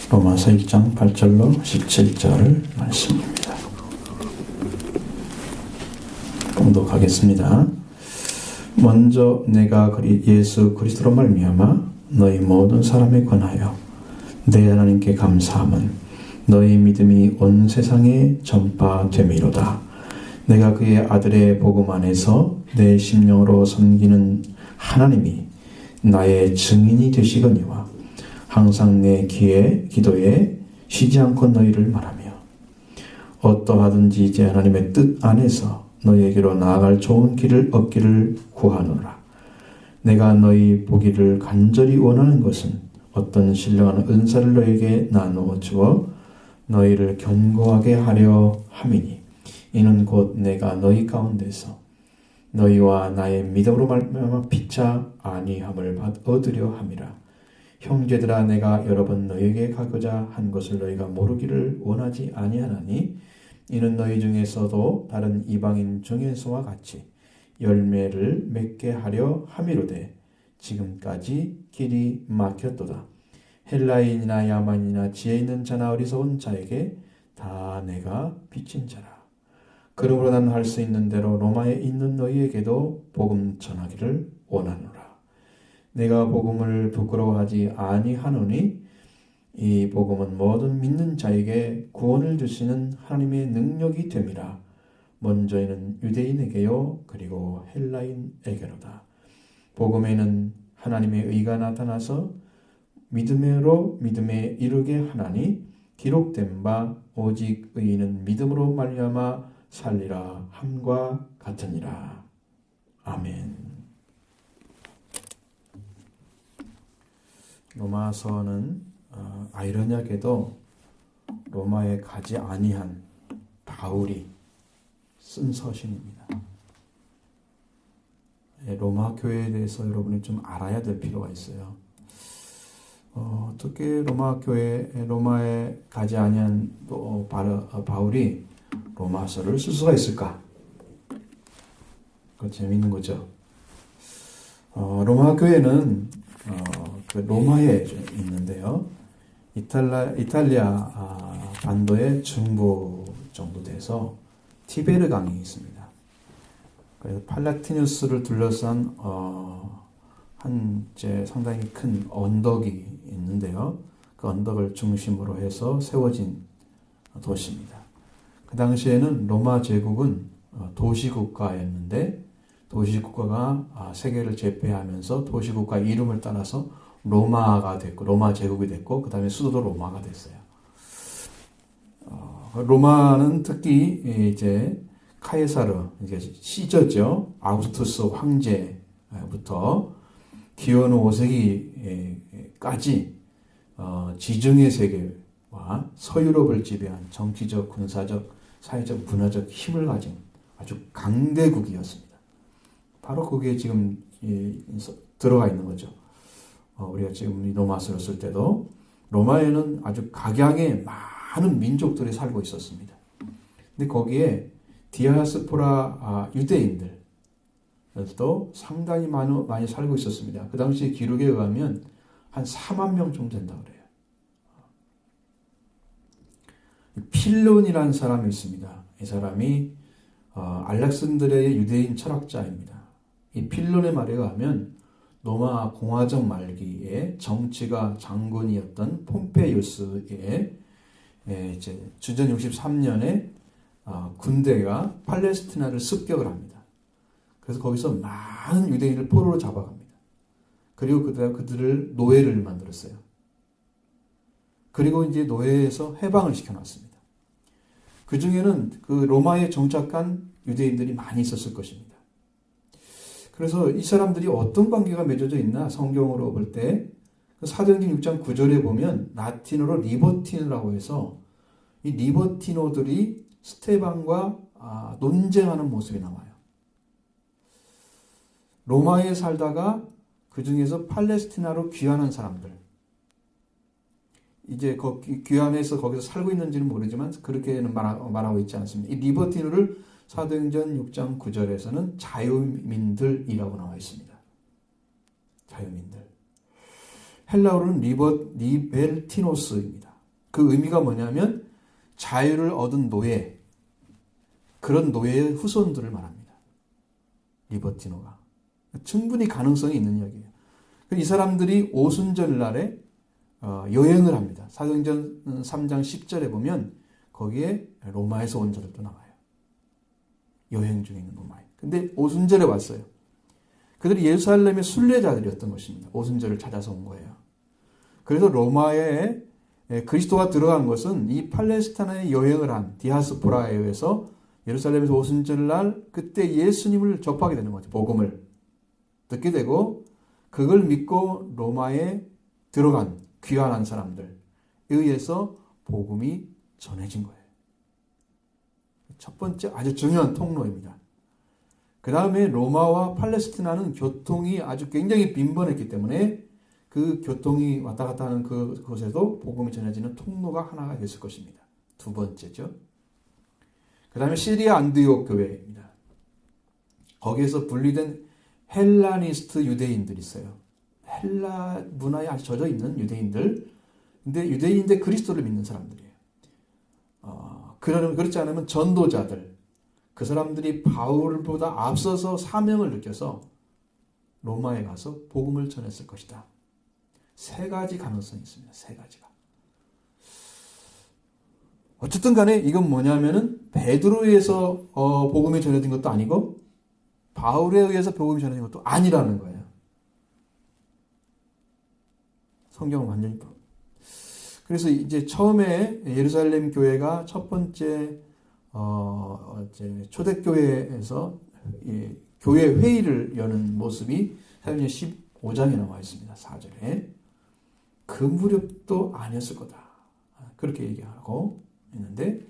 로마서 1장 8절로 17절 말씀입니다. 봉독하겠습니다. 먼저 내가 예수 그리스도로 말미암아 너희 모든 사람에 관하여 내 하나님께 감사함은 너희 믿음이 온 세상에 전파됨이로다. 내가 그의 아들의 복음 안에서 내 심령으로 섬기는 하나님이 나의 증인이 되시거니와 항상 내 기도에 쉬지 않고 너희를 말하며 어떠하든지 이제 하나님의 뜻 안에서 너희에게로 나아갈 좋은 길을 얻기를 구하노라. 내가 너희 보기를 간절히 원하는 것은 어떤 신령한 은사를 너희에게 나누어 주어 너희를 견고하게 하려 함이니 이는 곧 내가 너희 가운데서 너희와 나의 믿음으로 말미암아 피차 아니함을 얻으려 함이라. 형제들아, 내가 여러 번 너희에게 가고자 한 것을 너희가 모르기를 원하지 아니하나니 이는 너희 중에서도 다른 이방인 중에서와 같이 열매를 맺게 하려 함이로되 지금까지 길이 막혔도다. 헬라인이나 야만이나 지혜 있는 자나 어리석은 자에게 다 내가 빚진 자라. 그러므로 난 할 수 있는 대로 로마에 있는 너희에게도 복음 전하기를 원하노라. 내가 복음을 부끄러워하지 아니하노니 이 복음은 모든 믿는 자에게 구원을 주시는 하나님의 능력이 됨이라. 먼저에는 유대인에게요 그리고 헬라인에게로다. 복음에는 하나님의 의가 나타나서 믿음으로 믿음에 이르게 하나니 기록된 바 오직 의인은 믿음으로 말미암아 살리라 함과 같으니라. 아멘. 로마서는 아이러니하게도 로마에 가지 아니한 바울이 쓴 서신입니다. 로마 교회에 대해서 여러분이 좀 알아야 될 필요가 있어요. 어떻게 로마에 가지 아니한 바울이 로마서를 쓸 수가 있을까? 그거 재미있는 거죠. 로마 교회는 그 로마에 있는데요. 이탈리아 반도의 중부 정도 돼서 티베르 강이 있습니다. 그래서 팔라티누스를 둘러싼 상당히 큰 언덕이 있는데요. 그 언덕을 중심으로 해서 세워진 도시입니다. 그 당시에는 로마 제국은 도시국가였는데 도시국가가 세계를 제패하면서 도시국가 이름을 따라서 로마가 됐고 로마 제국이 됐고 그 다음에 수도도 로마가 됐어요. 로마는 특히 이제 카이사르, 이게 시저죠. 아우구스투스 황제부터 기원 5세기까지 지중해 세계와 서유럽을 지배한 정치적, 군사적, 사회적, 문화적 힘을 가진 아주 강대국이었습니다. 바로 거기에 지금 들어가 있는 거죠. 우리가 지금 로마서를 쓸 때도 로마에는 아주 각양의 많은 민족들이 살고 있었습니다. 근데 거기에 디아스포라 유대인들도 상당히 많이 살고 있었습니다. 그 당시 기록에 의하면 한 4만 명 정도 된다고 그래요. 필론이라는 사람이 있습니다. 이 사람이 알렉산드리아의 유대인 철학자입니다. 이 필론의 말에 의하면 로마 공화정 말기에 정치가 장군이었던 폼페이우스의 이제 주전 63년에 군대가 팔레스티나를 습격을 합니다. 그래서 거기서 많은 유대인을 포로로 잡아갑니다. 그리고 그들을 노예를 만들었어요. 그리고 이제 노예에서 해방을 시켜놨습니다. 그 중에는 그 로마에 정착한 유대인들이 많이 있었을 것입니다. 그래서 이 사람들이 어떤 관계가 맺어져 있나 성경으로 볼 때 사도행전 6장 9절에 보면 라틴어로 리버티노라고 해서 이 리버티노들이 스테반과 논쟁하는 모습이 나와요. 로마에 살다가 그 중에서 팔레스티나로 귀환한 사람들, 이제 귀환해서 거기서 살고 있는지는 모르지만 그렇게는 말하고 있지 않습니다. 이 리버티노를 사도행전 6장 9절에서는 자유민들이라고 나와 있습니다. 자유민들. 헬라어로는 리벨티노스입니다. 그 의미가 뭐냐면 자유를 얻은 노예, 그런 노예의 후손들을 말합니다. 리버티노가. 충분히 가능성이 있는 이야기예요. 이 사람들이 오순절날에 여행을 합니다. 사도행전 3장 10절에 보면 거기에 로마에서 온 자들도 나와요. 여행 중에 있는 로마에. 근데 오순절에 왔어요. 그들이 예루살렘의 순례자들이었던 것입니다. 오순절을 찾아서 온 거예요. 그래서 로마에 그리스도가 들어간 것은 이 팔레스타인에 여행을 한 디아스포라에 의해서 예루살렘에서 오순절날 그때 예수님을 접하게 되는 거죠. 복음을 듣게 되고 그걸 믿고 로마에 들어간 귀환한 사람들에 의해서 복음이 전해진 거예요. 첫 번째 아주 중요한 통로입니다. 그 다음에 로마와 팔레스티나는 교통이 아주 굉장히 빈번했기 때문에 그 교통이 왔다 갔다 하는 그곳에도 복음이 전해지는 통로가 하나가 됐을 것입니다. 두 번째죠. 그 다음에 시리아 안디옥 교회입니다. 거기에서 분리된 헬라니스트 유대인들이 있어요. 헬라 문화에 아주 젖어 있는 유대인들. 근데 유대인인데 그리스도를 믿는 사람들이에요. 그렇지 않으면 전도자들. 그 사람들이 바울보다 앞서서 사명을 느껴서 로마에 가서 복음을 전했을 것이다. 세 가지 가능성이 있습니다. 세 가지가. 어쨌든 간에 이건 뭐냐면은 베드로에 의해서 복음이 전해진 것도 아니고 바울에 의해서 복음이 전해진 것도 아니라는 거예요. 성경은 완전히. 그래서 이제 처음에 예루살렘 교회가 첫 번째 이제 초대교회에서 교회 회의를 여는 모습이 사도행전 15장에 나와 있습니다. 4절에. 그 무렵도 아니었을 거다. 그렇게 얘기하고 있는데,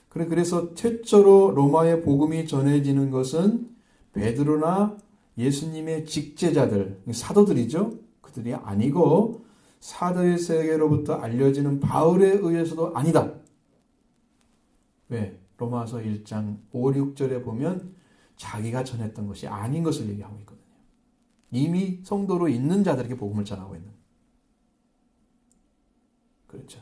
그래서 최초로 로마의 복음이 전해지는 것은 베드로나 예수님의 직제자들, 사도들이죠. 그들이 아니고 사도의 세계로부터 알려지는 바울에 의해서도 아니다. 왜? 로마서 1장 5, 6절에 보면 자기가 전했던 것이 아닌 것을 얘기하고 있거든요. 이미 성도로 있는 자들에게 복음을 전하고 있는. 그렇죠.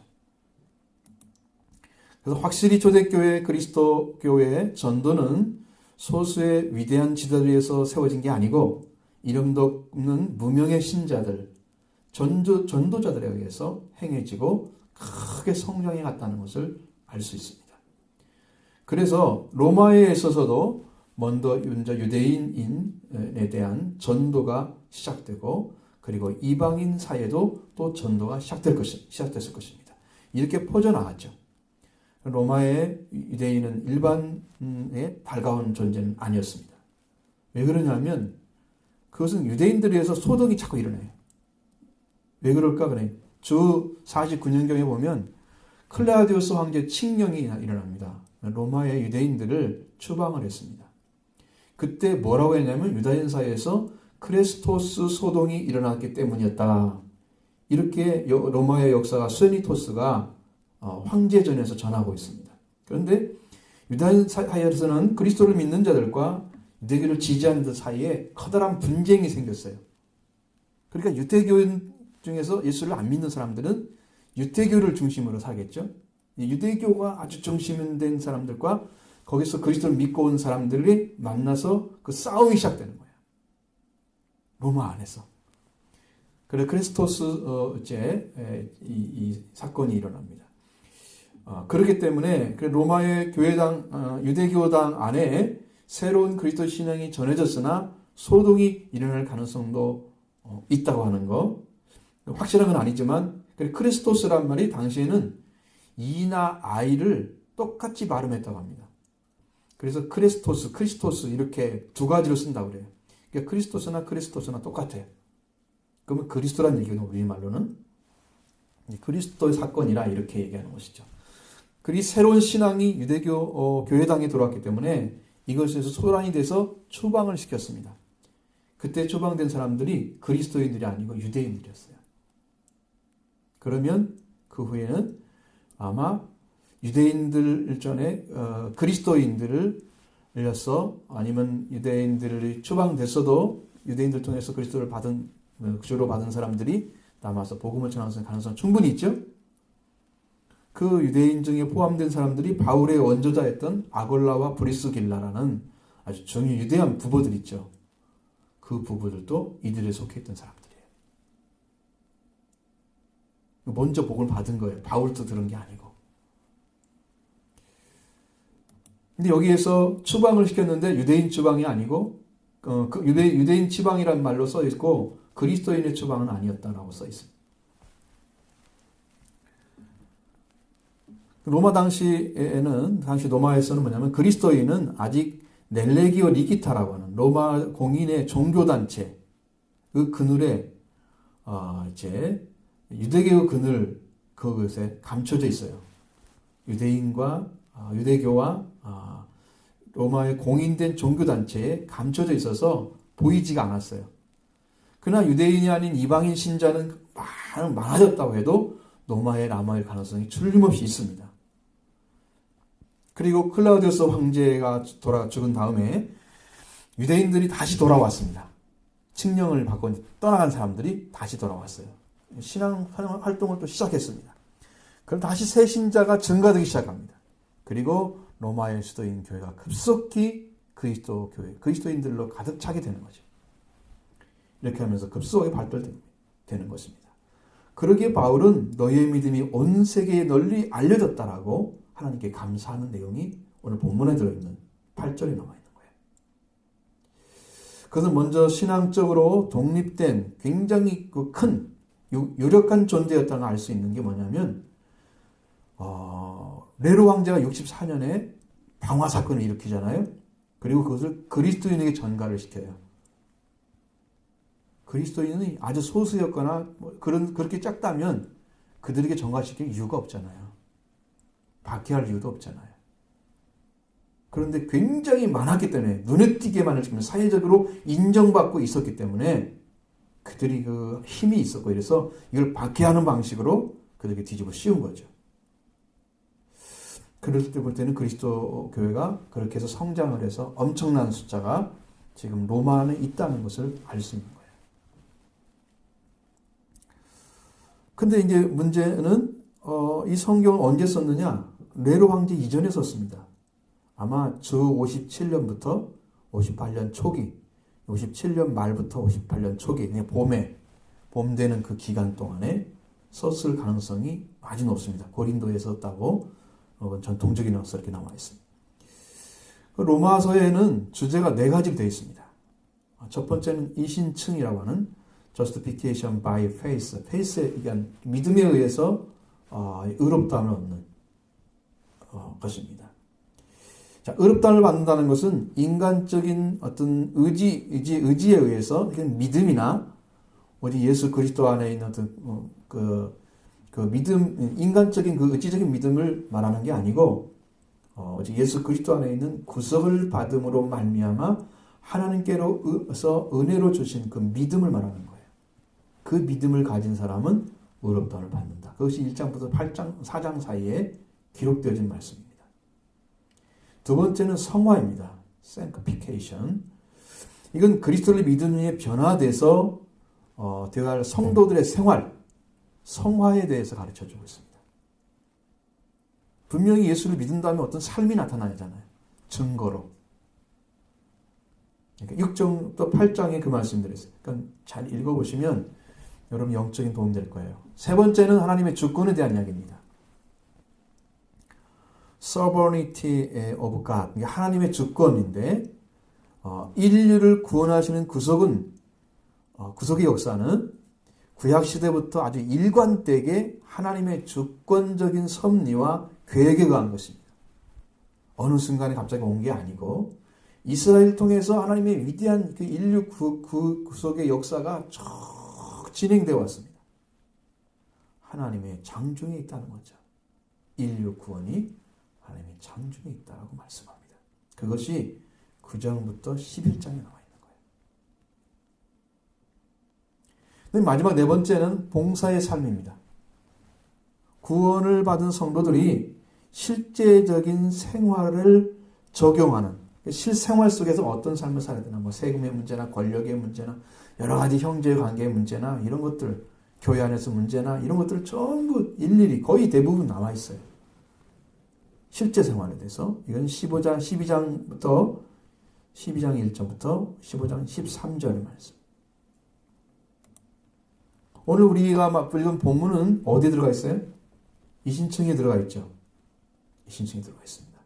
그래서 확실히 초대교회 그리스도 교회의 전도는 소수의 위대한 지도자에 의해서 세워진 게 아니고 이름도 없는 무명의 신자들, 전도자들에 의해서 행해지고 크게 성장해 갔다는 것을 알 수 있습니다. 그래서 로마에 있어서도 먼저 유대인에 대한 전도가 시작되고 그리고 이방인 사이에도 또 전도가 시작됐을 것입니다. 이렇게 퍼져나갔죠. 로마의 유대인은 일반의 달가운 존재는 아니었습니다. 왜 그러냐면 그것은 유대인들에 의해서 소동이 자꾸 일어나요. 왜 그럴까? 그래. 주 49년경에 보면 클라우디우스 황제 칙령이 일어납니다. 로마의 유대인들을 추방을 했습니다. 그때 뭐라고 했냐면 유다인 사이에서 크레스토스 소동이 일어났기 때문이었다. 이렇게 로마의 역사가 스웨니토스가 황제전에서 전하고 있습니다. 그런데 유다인 사이에서는 그리스도를 믿는 자들과 유대교를 지지하는 들 사이에 커다란 분쟁이 생겼어요. 그러니까 유대교인 중에서 예수를 안 믿는 사람들은 유대교를 중심으로 살겠죠. 유대교가 아주 중심된 사람들과 거기서 그리스도를 믿고 온 사람들이 만나서 그 싸움이 시작되는 거예요. 로마 안에서. 그래서 크리스토스제 이 사건이 일어납니다. 그렇기 때문에 로마의 교회당, 유대교당 안에 새로운 그리스도 신앙이 전해졌으나 소동이 일어날 가능성도 있다고 하는 거. 확실한 건 아니지만 크리스토스란 말이 당시에는 이나 아이를 똑같이 발음했다고 합니다. 그래서 크리스토스 이렇게 두 가지로 쓴다고 그래요. 그러니까 크리스토스나 똑같아요. 그러면 그리스도란 얘기는 우리말로는 그리스도의 사건이라 이렇게 얘기하는 것이죠. 그리고 새로운 신앙이 유대교 교회당에 들어왔기 때문에 이것에서 소란이 돼서 추방을 시켰습니다. 그때 추방된 사람들이 그리스도인들이 아니고 유대인들이었어요. 그러면 그 후에는 아마 유대인들 전에 그리스도인들을 일러서 아니면 유대인들이 추방됐어도 유대인들 통해서 그리스도를 주로 받은 사람들이 남아서 복음을 전하는 가능성은 충분히 있죠. 그 유대인 중에 포함된 사람들이 바울의 원조자였던 아골라와 브리스길라라는 아주 중요한 유대한 부부들 있죠. 그 부부들도 이들에 속했던 사람들이에요. 먼저 복을 받은 거예요. 바울도 들은 게 아니고. 근데 여기에서 추방을 시켰는데 유대인 추방이 아니고 그 유대인 추방이라는 말로 써 있고 그리스도인의 추방은 아니었다라고 써 있습니다. 로마 당시 로마에서는 뭐냐면 그리스도인은 아직 넬레기오 니키타라고 하는 로마 공인의 종교단체 그 그늘에 이제 유대교 그늘 그것에 감춰져 있어요. 유대교와 로마의 공인된 종교단체에 감춰져 있어서 보이지가 않았어요. 그러나 유대인이 아닌 이방인 신자는 많아졌다고 해도 로마에 남아있을 가능성이 틀림없이 있습니다. 그리고 클라우디우스 황제가 죽은 다음에 유대인들이 다시 돌아왔습니다. 칙령을 받고 떠나간 사람들이 다시 돌아왔어요. 신앙 활동을 또 시작했습니다. 그럼 다시 새 신자가 증가되기 시작합니다. 그리고 로마의 수도인 교회가 급속히 그리스도인들로 가득 차게 되는 거죠. 이렇게 하면서 급속하게 발달되는 것입니다. 그러기에 바울은 너희의 믿음이 온 세계에 널리 알려졌다라고 하나님께 감사하는 내용이 오늘 본문에 들어있는 8절에 나와 있는 거예요. 그것은 먼저 신앙적으로 독립된 굉장히 큰 유력한 존재였다는 걸 알 수 있는 게 뭐냐면 네로 황제가 64년에 방화 사건을 일으키잖아요. 그리고 그것을 그리스도인에게 전가를 시켜요. 그리스도인이 아주 소수였거나 그렇게 작다면 그들에게 전가시킬 이유가 없잖아요. 박해할 이유도 없잖아요. 그런데 굉장히 많았기 때문에 눈에 띄게 많을 정도로 사회적으로 인정받고 있었기 때문에 그들이 그 힘이 있었고 이래서 이걸 박해하는 방식으로 그들에게 뒤집어 씌운 거죠. 그럴 때 볼 때는 그리스도 교회가 그렇게 해서 성장을 해서 엄청난 숫자가 지금 로마 안에 있다는 것을 알 수 있는 거예요. 근데 이제 문제는 이 성경을 언제 썼느냐? 네로 황제 이전에 썼습니다. 아마 주 57년부터 58년 초기, 57년 말부터 58년 초기, 봄 되는 그 기간 동안에 썼을 가능성이 아주 높습니다. 고린도에 썼다고 전통적인서 이렇게 나와 있습니다. 로마서에는 주제가 4가지로 되어 있습니다. 첫 번째는 이신층이라고 하는 justification by faith, faith에 의한 믿음에 의해서 의롭다함을 얻는 것입니다. 자, 의롭다함을 받는다는 것은 인간적인 어떤 의지에 의해서 믿음이나 오직 예수 그리스도 안에 있는 어떤 그 믿음, 인간적인 그 의지적인 믿음을 말하는 게 아니고 오직 예수 그리스도 안에 있는 구속을 받음으로 말미암아 하나님께로서 은혜로 주신 그 믿음을 말하는 거예요. 그 믿음을 가진 사람은 의롭다함을 받는다. 그것이 1장부터 4장 사이에 기록되어진 말씀입니다. 두 번째는 성화입니다. sanctification. 이건 그리스도를 믿은 후에 변화돼서 되어갈 성도들의 생활, 성화에 대해서 가르쳐주고 있습니다. 분명히 예수를 믿은 다음에 어떤 삶이 나타나잖아요. 증거로. 그러니까 6장 또 8장에 그 말씀들이 있어요. 그러니까 잘 읽어보시면 여러분 영적인 도움 될 거예요. 세 번째는 하나님의 주권에 대한 이야기입니다. sovereignty of God. 이게 하나님의 주권인데 인류를 구원하시는 구속의 역사는 구약시대부터 아주 일관되게 하나님의 주권적인 섭리와 계획에 의한 것입니다. 어느 순간에 갑자기 온 게 아니고 이스라엘 통해서 하나님의 위대한 그 인류 구속의 역사가 쭉 진행되어 왔습니다. 하나님의 장중에 있다는 거죠. 인류 구원이 하나님의 장중에 있다고 말씀합니다. 그것이 9장부터 11장에 나와 있는 거예요. 마지막 네 번째는 봉사의 삶입니다. 구원을 받은 성도들이 실제적인 생활을 적용하는 실생활 속에서 어떤 삶을 살아야 되나, 세금의 문제나 권력의 문제나 여러 가지 형제 관계의 문제나 이런 것들 교회 안에서 문제나 이런 것들을 전부 일일이 거의 대부분 나와 있어요. 실제 생활에 대해서. 이건 12장 1절부터 15장 13절의 말씀. 오늘 우리가 읽은 본문은 어디에 들어가 있어요? 이신청에 들어가 있죠. 이신청에 들어가 있습니다.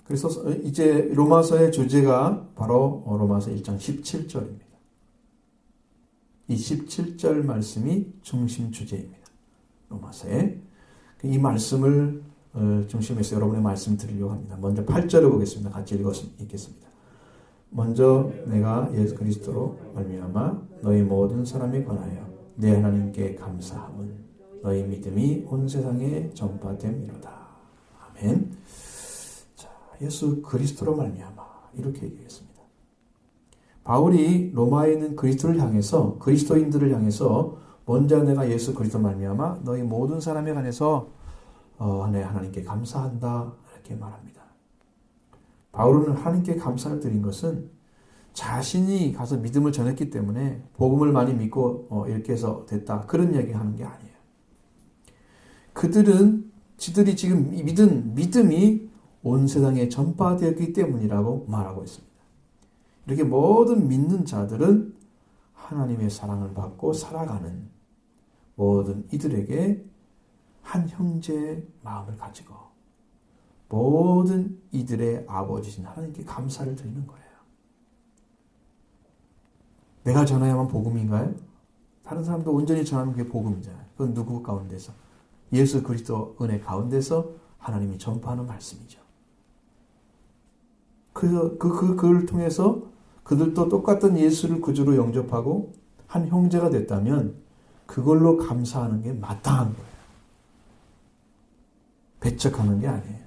그래서 이제 로마서의 주제가 바로 로마서 1장 17절입니다. 이 17절 말씀이 중심 주제입니다. 로마서에. 이 말씀을 중심에서 여러분의 말씀 드리려고 합니다. 먼저 8절을 보겠습니다. 같이 읽겠습니다. 먼저 내가 예수 그리스도로 말미암아 너희 모든 사람에 관하여 내 하나님께 감사함은 너희 믿음이 온 세상에 전파됨이로다. 아멘. 자, 예수 그리스도로 말미암아 이렇게 얘기했습니다. 바울이 로마에 있는 그리스도인들을 향해서 먼저 내가 예수 그리스도 말미암아 너희 모든 사람에 관해서 하나님께 감사한다 이렇게 말합니다. 바울은 하나님께 감사를 드린 것은 자신이 가서 믿음을 전했기 때문에 복음을 많이 믿고 이렇게 해서 됐다 그런 얘기 하는 게 아니에요. 지들이 지금 믿음이 온 세상에 전파되었기 때문이라고 말하고 있습니다. 이렇게 모든 믿는 자들은 하나님의 사랑을 받고 살아가는 모든 이들에게 한 형제의 마음을 가지고 모든 이들의 아버지신 하나님께 감사를 드리는 거예요. 내가 전해야만 복음인가요? 다른 사람도 온전히 전하면 그게 복음이잖아요. 그건 누구 가운데서? 예수 그리스도 은혜 가운데서 하나님이 전파하는 말씀이죠. 그래서 그걸 통해서 그들도 똑같은 예수를 구주로 영접하고 한 형제가 됐다면 그걸로 감사하는 게 마땅한 거예요. 배척하는 게 아니에요.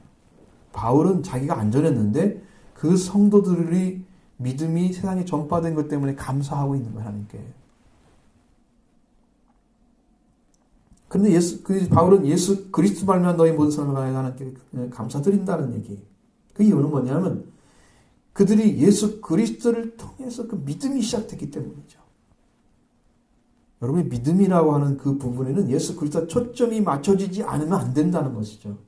바울은 자기가 안 전했는데 그 성도들이 믿음이 세상에 전파된 것 때문에 감사하고 있는 거예요. 하나님께. 그런데 바울은 예수 그리스도 말미암아 너희 모든 사람을 하나님께 감사드린다는 얘기. 그 이유는 뭐냐면 그들이 예수 그리스도를 통해서 그 믿음이 시작됐기 때문이죠. 여러분의 믿음이라고 하는 그 부분에는 예수 그리스도와 초점이 맞춰지지 않으면 안 된다는 것이죠.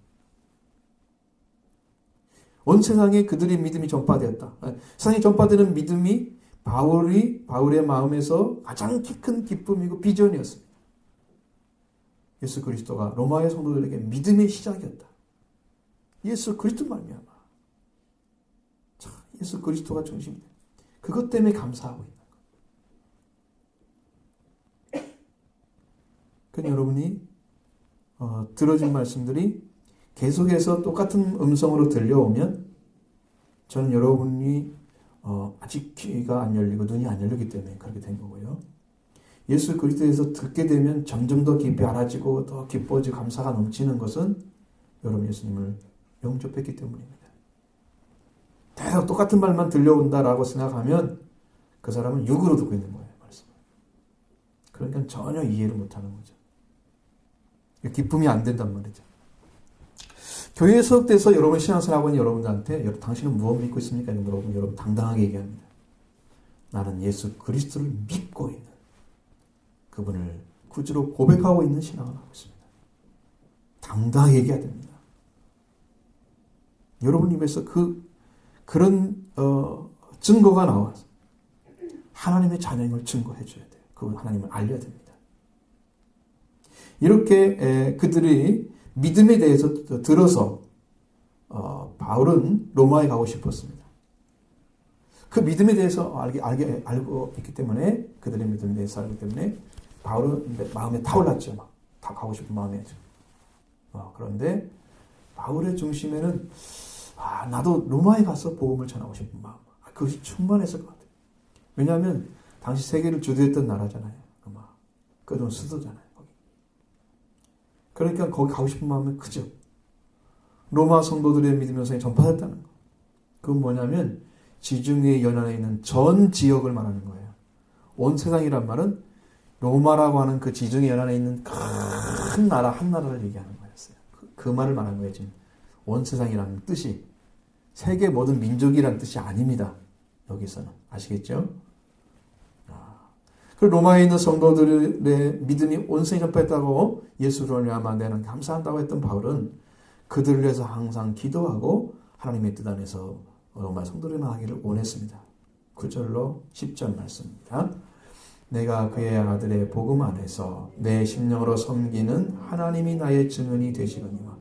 온 세상에 그들의 믿음이 전파되었다. 세상에 전파되는 믿음이 바울의 마음에서 가장 큰 기쁨이고 비전이었습니다. 예수 그리스도가 로마의 성도들에게 믿음의 시작이었다. 예수 그리스도 말미암아. 예수 그리스도가 중심이다. 그것 때문에 감사하고 있는 거예요. 그러니까 여러분이 들어진 말씀들이 계속해서 똑같은 음성으로 들려오면 저는 여러분이 아직 귀가 안 열리고 눈이 안 열리기 때문에 그렇게 된 거고요. 예수 그리스도에서 듣게 되면 점점 더 깊이 알아지고 더 기뻐지고 감사가 넘치는 것은 여러분 예수님을 영접했기 때문입니다. 계속 똑같은 말만 들려온다라고 생각하면 그 사람은 육으로 듣고 있는 거예요. 말씀을. 그러니까 전혀 이해를 못하는 거죠. 기쁨이 안 된단 말이죠. 교회에 소속돼서 여러분 신앙생활하고 있는 여러분들한테 당신은 무엇 믿고 있습니까? 물어보면 여러분 당당하게 얘기합니다. 나는 예수 그리스도를 믿고 있는 그분을 구주로 고백하고 있는 신앙을 하고 있습니다. 당당하게 얘기해야 됩니다. 여러분 입에서 그런 증거가 나와서 하나님의 자녀인 걸 증거해 줘야 돼요. 그 하나님을 알려야 됩니다. 이렇게 그들이 믿음에 대해서 들어서 바울은 로마에 가고 싶었습니다. 그 믿음에 대해서 알고 있기 때문에 그들의 믿음에 대해서 알기 때문에 바울은 마음에 타올랐죠. 막 다 가고 싶은 마음이었죠. 그런데 바울의 중심에는 나도 로마에 가서 복음을 전하고 싶은 마음. 그것이 충만했을 것 같아요. 왜냐하면 당시 세계를 주도했던 나라잖아요. 그돈 수도잖아요. 그러니까 거기 가고 싶은 마음이 크죠. 로마 성도들의 믿음의 영성이 전파됐다는 거. 그건 뭐냐면 지중해 연안에 있는 전 지역을 말하는 거예요. 온 세상이란 말은 로마라고 하는 그 지중해 연안에 있는 큰 나라 한 나라를 얘기하는 거였어요. 그 말을 말하는 거예요. 지금 온 세상이라는 뜻이 세계 모든 민족이라는 뜻이 아닙니다. 여기서는 아시겠죠? 그 로마에 있는 성도들의 믿음이 온 세상에 전파했다고 예수를 위하여 내는 감사한다고 했던 바울은 그들을 위해서 항상 기도하고 하나님의 뜻 안에서 로마 성도들이 나가기를 원했습니다. 9절로 10절 말씀입니다. 내가 그의 아들의 복음 안에서 내 심령으로 섬기는 하나님이 나의 증언이 되시거니와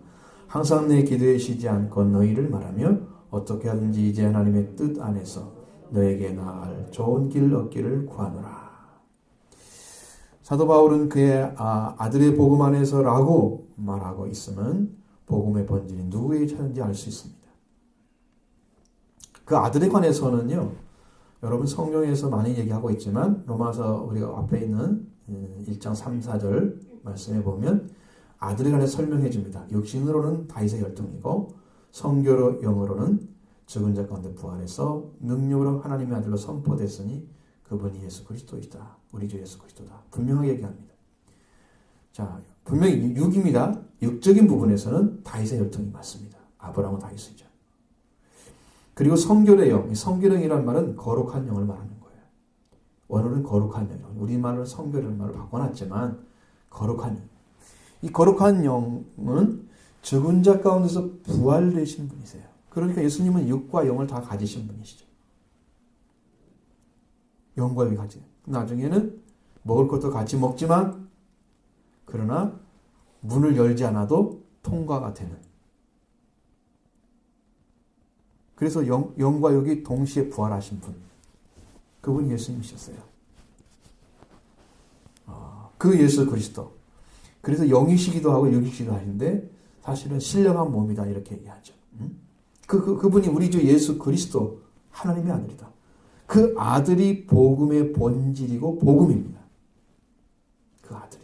항상 내 기도에 쉬지 않고 너희를 말하며 어떻게 하든지 이제 하나님의 뜻 안에서 너에게 나아갈 좋은 길 얻기를 구하노라. 사도 바울은 그의 아들의 복음 안에서라고 말하고 있으면 복음의 본질이 누구에게 찾는지 알 수 있습니다. 그 아들에 관해서는요, 여러분 성경에서 많이 얘기하고 있지만 로마서 우리가 앞에 있는 1장 3, 4절 말씀에 보면 아들에 관해서 설명해 줍니다. 육신으로는 다윗의 혈통이고 성교로 영으로는 죽은 자 가운데 부활해서 능력으로 하나님의 아들로 선포됐으니 그분이 예수 그리스도이다. 우리 주 예수 그리스도다. 분명하게 얘기합니다. 자, 분명히 육입니다. 육적인 부분에서는 다윗의 혈통이 맞습니다. 아브라함은 다윗이죠. 그리고 성결의 영, 성결의 영이라는 말은 거룩한 영을 말하는 거예요. 원어는 거룩한 영, 우리말로 성결이라는 말을 바꿔놨지만 거룩한 영. 이 거룩한 영은 죽은 자 가운데서 부활되신 분이세요. 그러니까 예수님은 육과 영을 다 가지신 분이시죠. 영과 영이 같이. 나중에는 먹을 것도 같이 먹지만 그러나 문을 열지 않아도 통과가 되는. 그래서 영과 영이 동시에 부활하신 분. 그분이 예수님이셨어요. 그 예수 그리스도. 그래서 영이시기도 하고 육이시기도 하는데 사실은 신령한 몸이다 이렇게 얘기하죠. 그분이 우리 주 예수 그리스도 하나님의 아들이다. 그 아들이 복음의 본질이고 복음입니다. 그 아들이.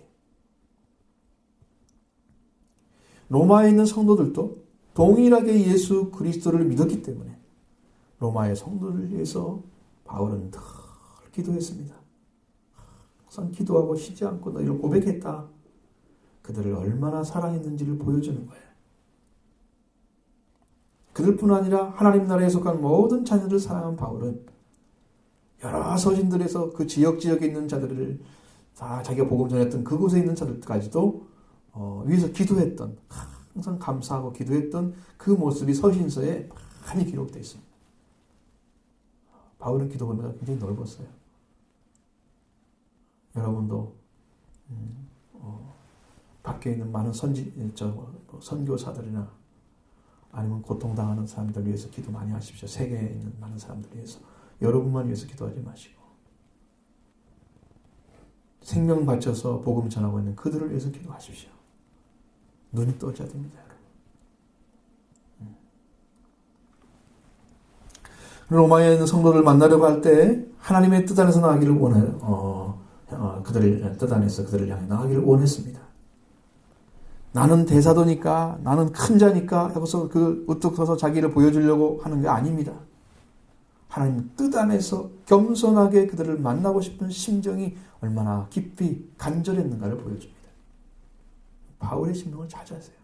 로마에 있는 성도들도 동일하게 예수 그리스도를 믿었기 때문에 로마의 성도를 위해서 바울은 늘 기도했습니다. 항상 기도하고 쉬지 않고 너희를 고백했다. 그들을 얼마나 사랑했는지를 보여주는 거예요. 그들뿐 아니라 하나님 나라에 속한 모든 자녀들을 사랑한 바울은 여러 서신들에서 그 지역에 있는 자들을 다 자기가 복음 전했던 그곳에 있는 자들까지도 위해서 기도했던, 항상 감사하고 기도했던 그 모습이 서신서에 많이 기록되어 있습니다. 바울은 기도 범위가 굉장히 넓었어요. 여러분도 밖에 있는 많은 선교사들이나 아니면 고통당하는 사람들 위해서 기도 많이 하십시오. 세계에 있는 많은 사람들 위해서. 여러분만 위해서 기도하지 마시고 생명 바쳐서 복음 전하고 있는 그들을 위해서 기도하십시오. 눈이 떠져야 됩니다. 로마에 있는 성도를 만나려고 할 때 하나님의 뜻 안에서 나가기를 원해요. 그들을 뜻 안에서 그들을 향해 나가기를 원했습니다. 나는 대사도니까, 나는 큰 자니까 하고서 그 우뚝 서서 자기를 보여주려고 하는 게 아닙니다. 하나님 뜻 안에서 겸손하게 그들을 만나고 싶은 심정이 얼마나 깊이 간절했는가를 보여줍니다. 바울의 심령을 찾아세요.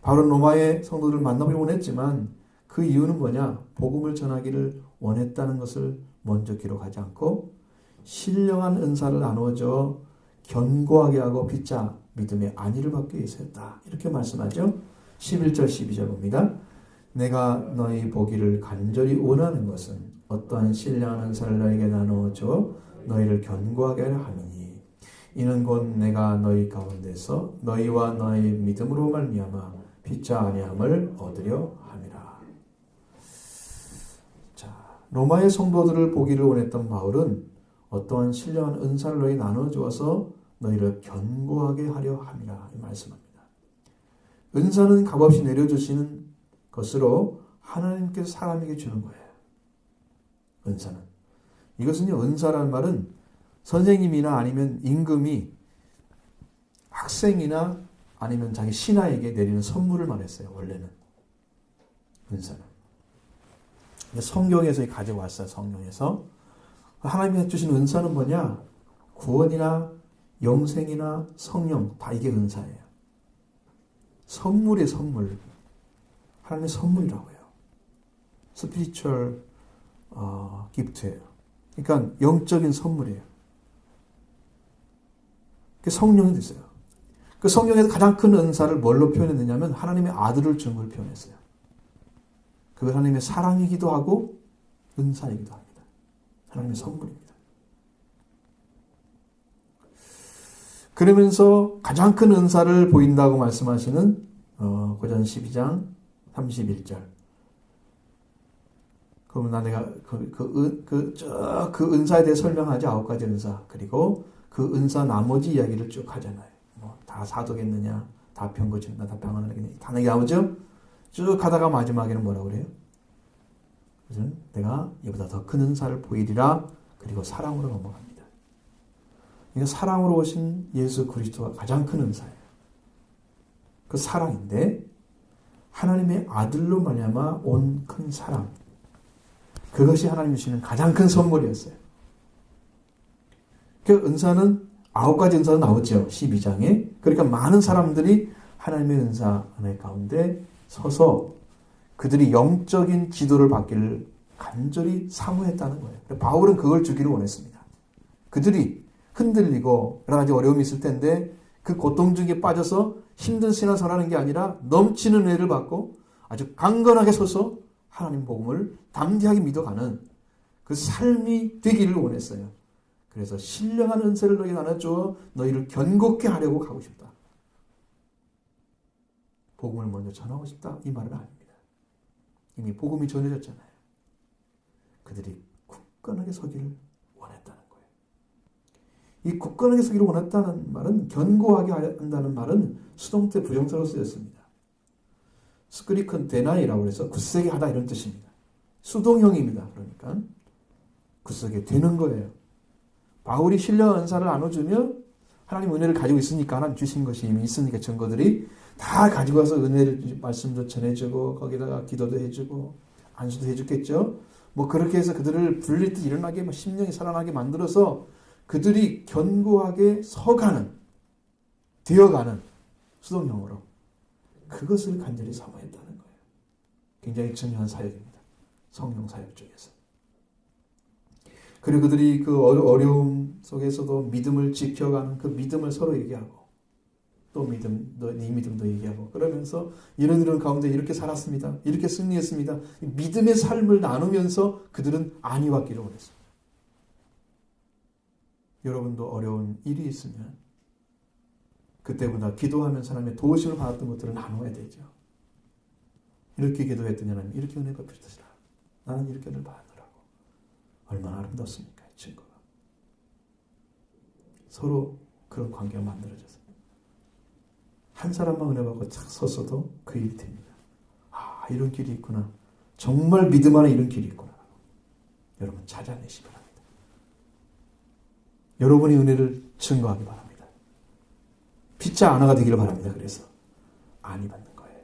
바울은 로마의 성도들을 만나기를 원했지만 그 이유는 뭐냐? 복음을 전하기를 원했다는 것을 먼저 기록하지 않고 신령한 은사를 나누어져 견고하게 하고 빗자 믿음의 안위를 받기 위해서였다. 이렇게 말씀하죠. 11절 12절 봅니다. 내가 너희 보기를 간절히 원하는 것은 어떠한 신령한 은사를 너에게 나누어줘 너희를 견고하게 하려 함이니 이는 곧 내가 너희 가운데서 너희와 너희 믿음으로 말미암아 빗자 아니함을 얻으려 함이라. 자, 로마의 성도들을 보기를 원했던 바울은 어떠한 신령한 은사를 너희 나눠주어서 너희를 견고하게 하려 함이라 말씀합니다. 은사는 값없이 내려주시는 것으로 하나님께서 사람에게 주는 거예요. 은사는. 이것은요, 은사라는 말은 선생님이나 아니면 임금이 학생이나 아니면 자기 신하에게 내리는 선물을 말했어요. 원래는. 은사는. 성경에서 가져왔어요. 성경에서. 하나님이 주신 은사는 뭐냐? 구원이나 영생이나 성령 다 이게 은사예요. 선물의 선물. 하나님의 선물이라고 해요. 스피리추얼 기프트예요. 그러니까 영적인 선물이에요. 성령이 됐어요. 그 성령에서 가장 큰 은사를 뭘로 표현했느냐면 하나님의 아들을 준 걸 표현했어요. 그건 하나님의 사랑이기도 하고 은사이기도 합니다. 하나님의 선물입니다. 그러면서 가장 큰 은사를 보인다고 말씀하시는 고전 12장 31절. 그러면 내가 그 은사에 대해 설명하지 9가지 은사. 그리고 그 은사 나머지 이야기를 쭉 하잖아요. 뭐 다 사도겠느냐, 다 병거짓나, 다 방언하겠느냐, 다 나오죠? 쭉 하다가 마지막에는 뭐라고 그래요? 그래서 내가 이보다 더 큰 은사를 보이리라. 그리고 사랑으로 넘어갑니다. 그러니까 사랑으로 오신 예수 그리스도가 가장 큰 은사예요. 그 사랑인데 하나님의 아들로 말미암아 온 큰 사랑. 그것이 하나님이 주시는 가장 큰 선물이었어요. 그 은사는 9가지 은사가 나오죠. 12장에. 그러니까 많은 사람들이 하나님의 은사 하나 가운데 서서 그들이 영적인 지도를 받기를 간절히 사모했다는 거예요. 바울은 그걸 주기를 원했습니다. 그들이 흔들리고 여러 가지 어려움이 있을 텐데 그 고통 중에 빠져서 힘든 신앙생활하는 게 아니라 넘치는 은혜를 받고 아주 강건하게 서서 하나님 복음을 담대하게 믿어가는 그 삶이 되기를 원했어요. 그래서 신령한 은혜를 너에게 나눠주어 너희를 견고케 하려고 가고 싶다. 복음을 먼저 전하고 싶다. 이 말은 아닙니다. 이미 복음이 전해졌잖아요. 그들이 굳건하게 서기를 원했다는 거예요. 이 굳건하게 서기를 원했다는 말은 견고하게 한다는 말은 수동태 부정사로 쓰였습니다. 스크리큰 데나이라고 해서 굳세게 하다 이런 뜻입니다. 수동형입니다. 그러니까 굳세게 되는 거예요. 바울이 신령한 은사를 나눠주며 하나님 은혜를 가지고 있으니까 하나님 주신 것이 이미 있으니까 증거들이 다 가지고 와서 은혜를 말씀도 전해주고 거기다가 기도도 해주고 안수도 해줬겠죠. 뭐 그렇게 해서 그들을 불릴 듯 일어나게 뭐 심령이 살아나게 만들어서 그들이 견고하게 서가는 되어가는 수동형으로 그것을 간절히 사모했다는 거예요. 굉장히 중요한 사역입니다. 성령 사역 중에서. 그리고 그들이 그 어려움 속에서도 믿음을 지켜가는 그 믿음을 서로 얘기하고 또 믿음, 네 믿음도 얘기하고 그러면서 이런 가운데 이렇게 살았습니다. 이렇게 승리했습니다. 믿음의 삶을 나누면서 그들은 안위 받기를 원했습니다. 여러분도 어려운 일이 있으면 그때보다 기도하면서 하나님의 도우심을 받았던 것들을 나눠야 되죠. 이렇게 기도했더니 하나님 이렇게 은혜 갚으시더라. 나는 이렇게 은혜를 받느라고. 얼마나 아름답습니까? 이 증거가. 서로 그런 관계가 만들어져서 한 사람만 은혜 받고 착 섰어도 그 일이 됩니다. 아, 이런 길이 있구나. 정말 믿음 안에 이런 길이 있구나. 여러분 찾아내시 바랍니다. 여러분이 은혜를 증거하기 바랍니다. 피자 안화가 되기를 바랍니다. 그래서 안위 받는 거예요.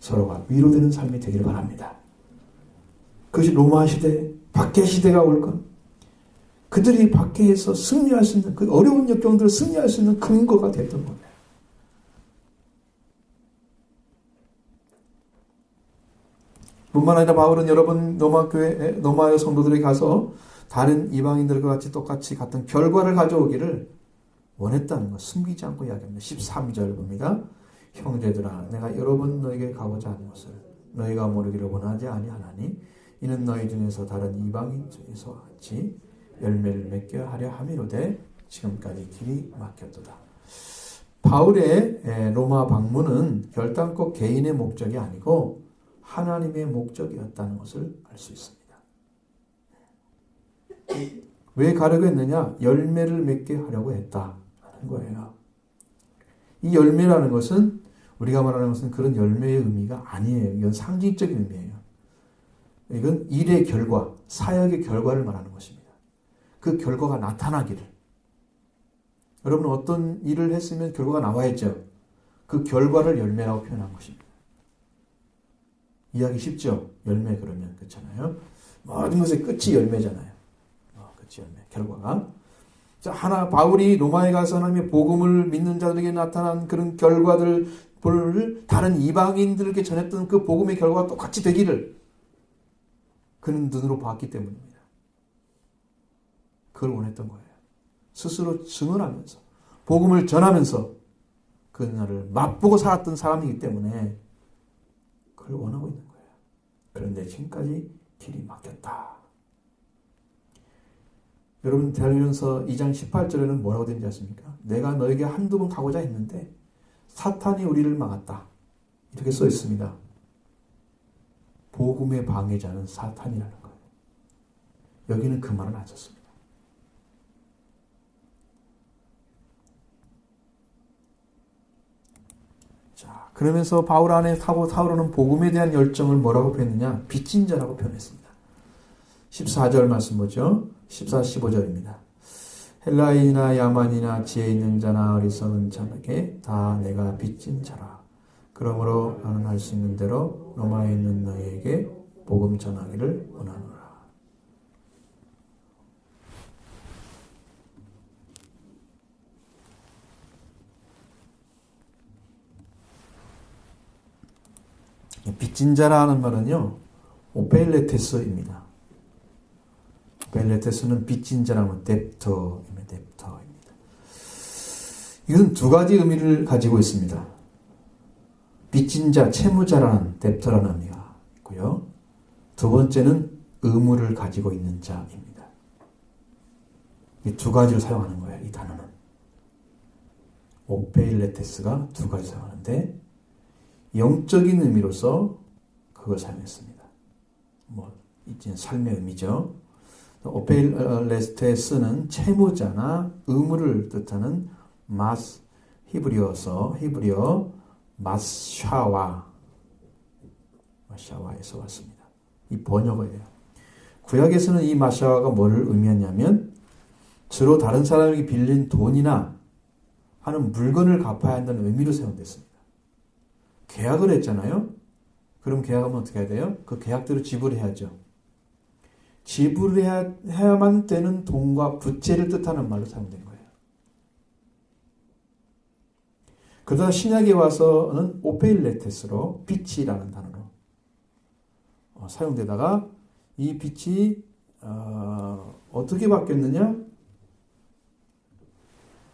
서로가 위로되는 삶이 되기를 바랍니다. 그것이 로마 시대, 박해 시대가 올 것. 그들이 박해에서 승리할 수 있는 그 어려운 역경들을 승리할 수 있는 근거가 됐던 거예요. 뿐만 아니라 바울은 여러분 로마의 성도들에게 가서 다른 이방인들과 같이 똑같이 같은 결과를 가져오기를 원했다는 것 숨기지 않고 이야기합니다. 13절 봅니다. 형제들아 내가 여러 번 너에게 가고자 하는 것을 너희가 모르기를 원하지 아니하나니 이는 너희 중에서 다른 이방인 중에서 같이 열매를 맺게 하려 함이로되 지금까지 길이 막혔도다. 바울의 로마 방문은 결단코 개인의 목적이 아니고 하나님의 목적이었다는 것을 알 수 있습니다. 왜 가려고 했느냐? 열매를 맺게 하려고 했다는 거예요. 이 열매라는 것은 우리가 말하는 것은 그런 열매의 의미가 아니에요. 이건 상징적인 의미예요. 이건 일의 결과, 사역의 결과를 말하는 것입니다. 그 결과가 나타나기를. 여러분 어떤 일을 했으면 결과가 나와야죠. 그 결과를 열매라고 표현한 것입니다. 이해하기 쉽죠? 열매 그러면 그렇잖아요. 모든 것의 끝이 열매잖아요. 끝이 열매, 결과가. 자, 바울이 로마에 가서 하나님의 복음을 믿는 자들에게 나타난 그런 결과들을 다른 이방인들에게 전했던 그 복음의 결과가 똑같이 되기를 그는 눈으로 봤기 때문입니다. 그걸 원했던 거예요. 스스로 증언하면서 복음을 전하면서 그 은혜를 맛보고 살았던 사람이기 때문에 그걸 원하고 있는 거예요. 그런데 지금까지 길이 막혔다. 여러분 데살로니가서 2장 18절에는 뭐라고 되는지 아십니까? 내가 너에게 한두 번 가고자 했는데 사탄이 우리를 막았다. 이렇게 써 있습니다. 복음의 방해자는 사탄이라는 거예요. 여기는 그 말은 안 썼습니다. 자, 그러면서 바울 안에 사울은 복음에 대한 열정을 뭐라고 표현했느냐? 빚진 자라고 표현했습니다. 14절 말씀 보죠. 14, 15절입니다. 헬라인이나 야만이나 지혜 있는 자나 어리석은 자에게 다 내가 빚진 자라. 그러므로 나는 할 수 있는 대로 로마에 있는 너희에게 복음 전하기를 원하노라. 빚진 자라는 말은요, 오펠레테스입니다. 오펠레테스는 빚진 자라는 뎁터입니다. 이것은 두 가지 의미를 가지고 있습니다. 빚진 자, 채무자라는 뎁터라는 의미가 있고요. 두 번째는 의무를 가지고 있는 자입니다. 이 두 가지로 사용하는 거예요. 이 단어는. 오페일레테스가 두 가지 사용하는데 영적인 의미로서 그걸 사용했습니다. 이제 삶의 의미죠. 오페일레테스는 채무자나 의무를 뜻하는 히브리어 마샤와에서 왔습니다. 이 번역어예요. 구약에서는 이 마샤와가 뭐를 의미하냐면 주로 다른 사람에게 빌린 돈이나 하는 물건을 갚아야 한다는 의미로 사용됐습니다. 계약을 했잖아요. 그럼 계약하면 어떻게 해야 돼요? 그 계약대로 지불해야죠. 지불해야만 되는 돈과 부채를 뜻하는 말로 사용된 거예요. 그러다 신약에 와서는 오페일레테스로 빚이라는 단어로 사용되다가 이 빚이 어떻게 바뀌었느냐?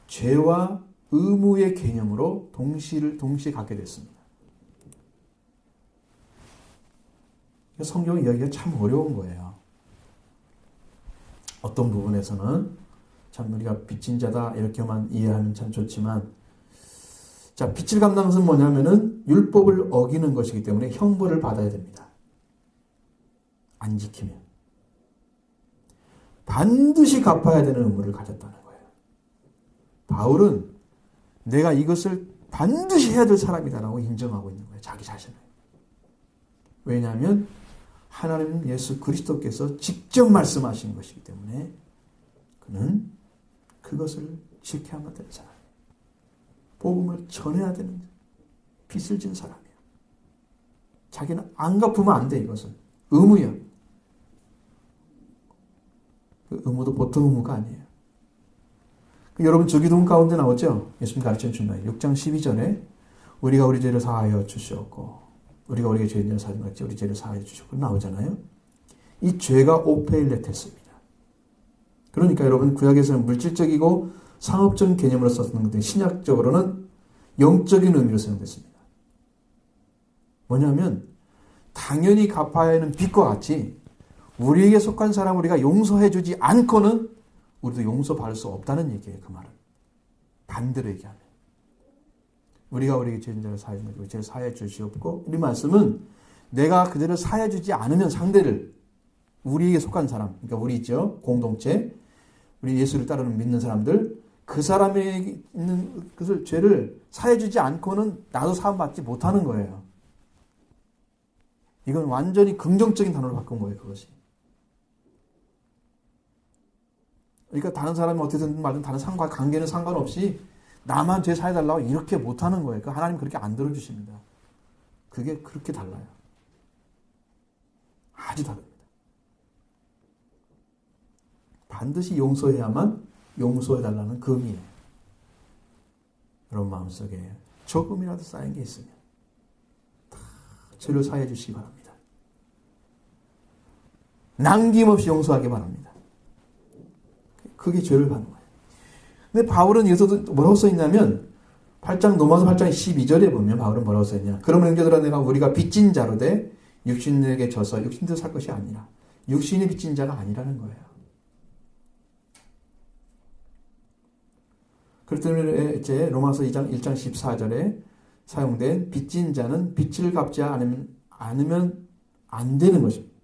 죄와 의무의 개념으로 동시에 갖게 됐습니다. 성경 이야기가 참 어려운 거예요. 어떤 부분에서는 참 우리가 빚진 자다 이렇게만 이해하면 참 좋지만, 자, 빚을 갚는 것은 뭐냐면은 율법을 어기는 것이기 때문에 형벌을 받아야 됩니다. 안 지키면. 반드시 갚아야 되는 의무를 가졌다는 거예요. 바울은 내가 이것을 반드시 해야 될 사람이다라고 인정하고 있는 거예요. 자기 자신을. 왜냐하면 하나님 예수 그리스도께서 직접 말씀하신 것이기 때문에 그는 그것을 지켜야만 되는 사람이에요. 복음을 전해야 되는 빚을 진 사람이에요. 자기는 안 갚으면 안 돼. 이것은 의무야. 그 의무도 보통 의무가 아니에요. 여러분 주기도문 가운데 나오죠? 예수님 가르쳐준 말 6장 12절에 우리가 우리 죄를 사하여 주시었고 우리가 우리에게 죄를 사하지 말지 우리 죄를 사하여 주시고 나오잖아요. 이 죄가 오페일레테스입니다. 그러니까 여러분 구약에서는 물질적이고 상업적인 개념으로 썼던 건데 신약적으로는 영적인 의미로 사용됐습니다. 뭐냐면 당연히 갚아야 하는 빚과 같이 우리에게 속한 사람 우리가 용서해주지 않고는 우리도 용서받을 수 없다는 얘기예요. 그 말은. 반대로 얘기하면. 우리가 우리에게 죄진 자를 사하여 주시고 죄를 사하여 주시옵고, 이 말씀은 내가 그들을 사하여 주지 않으면 상대를 우리에게 속한 사람, 그러니까 우리 있죠. 공동체. 우리 예수를 따르는 믿는 사람들, 그 사람에게 있는 그것을 죄를 사하여 주지 않고는 나도 사함받지 못하는 거예요. 이건 완전히 긍정적인 단어로 바꾼 거예요. 그것이. 그러니까 다른 사람이 어떻게든 말든 다른 관계는 상관없이 나만 죄 사해달라고 이렇게 못하는 거예요. 그 하나님 그렇게 안 들어주십니다. 그게 그렇게 달라요. 아주 다릅니다. 반드시 용서해야만 용서해달라는 그 의미예요. 여러분 마음속에 조금이라도 쌓인 게 있으면 다 죄를 사해 주시기 바랍니다. 남김없이 용서하기 바랍니다. 그게 죄를 받는 거예요. 근데 바울은 여기서도 뭐라고 써있냐면 8장 로마서 8장 12절에 보면 바울은 뭐라고 써있냐. 그러면 형제들아 내가 우리가 빚진 자로 돼 육신에게 져서 육신대로 살 것이 아니라 육신이 빚진 자가 아니라는 거예요. 그렇기 때문에 이제 로마서 2장 1장 14절에 사용된 빚진 자는 빚을 갚지 않으면 안 되는 것입니다.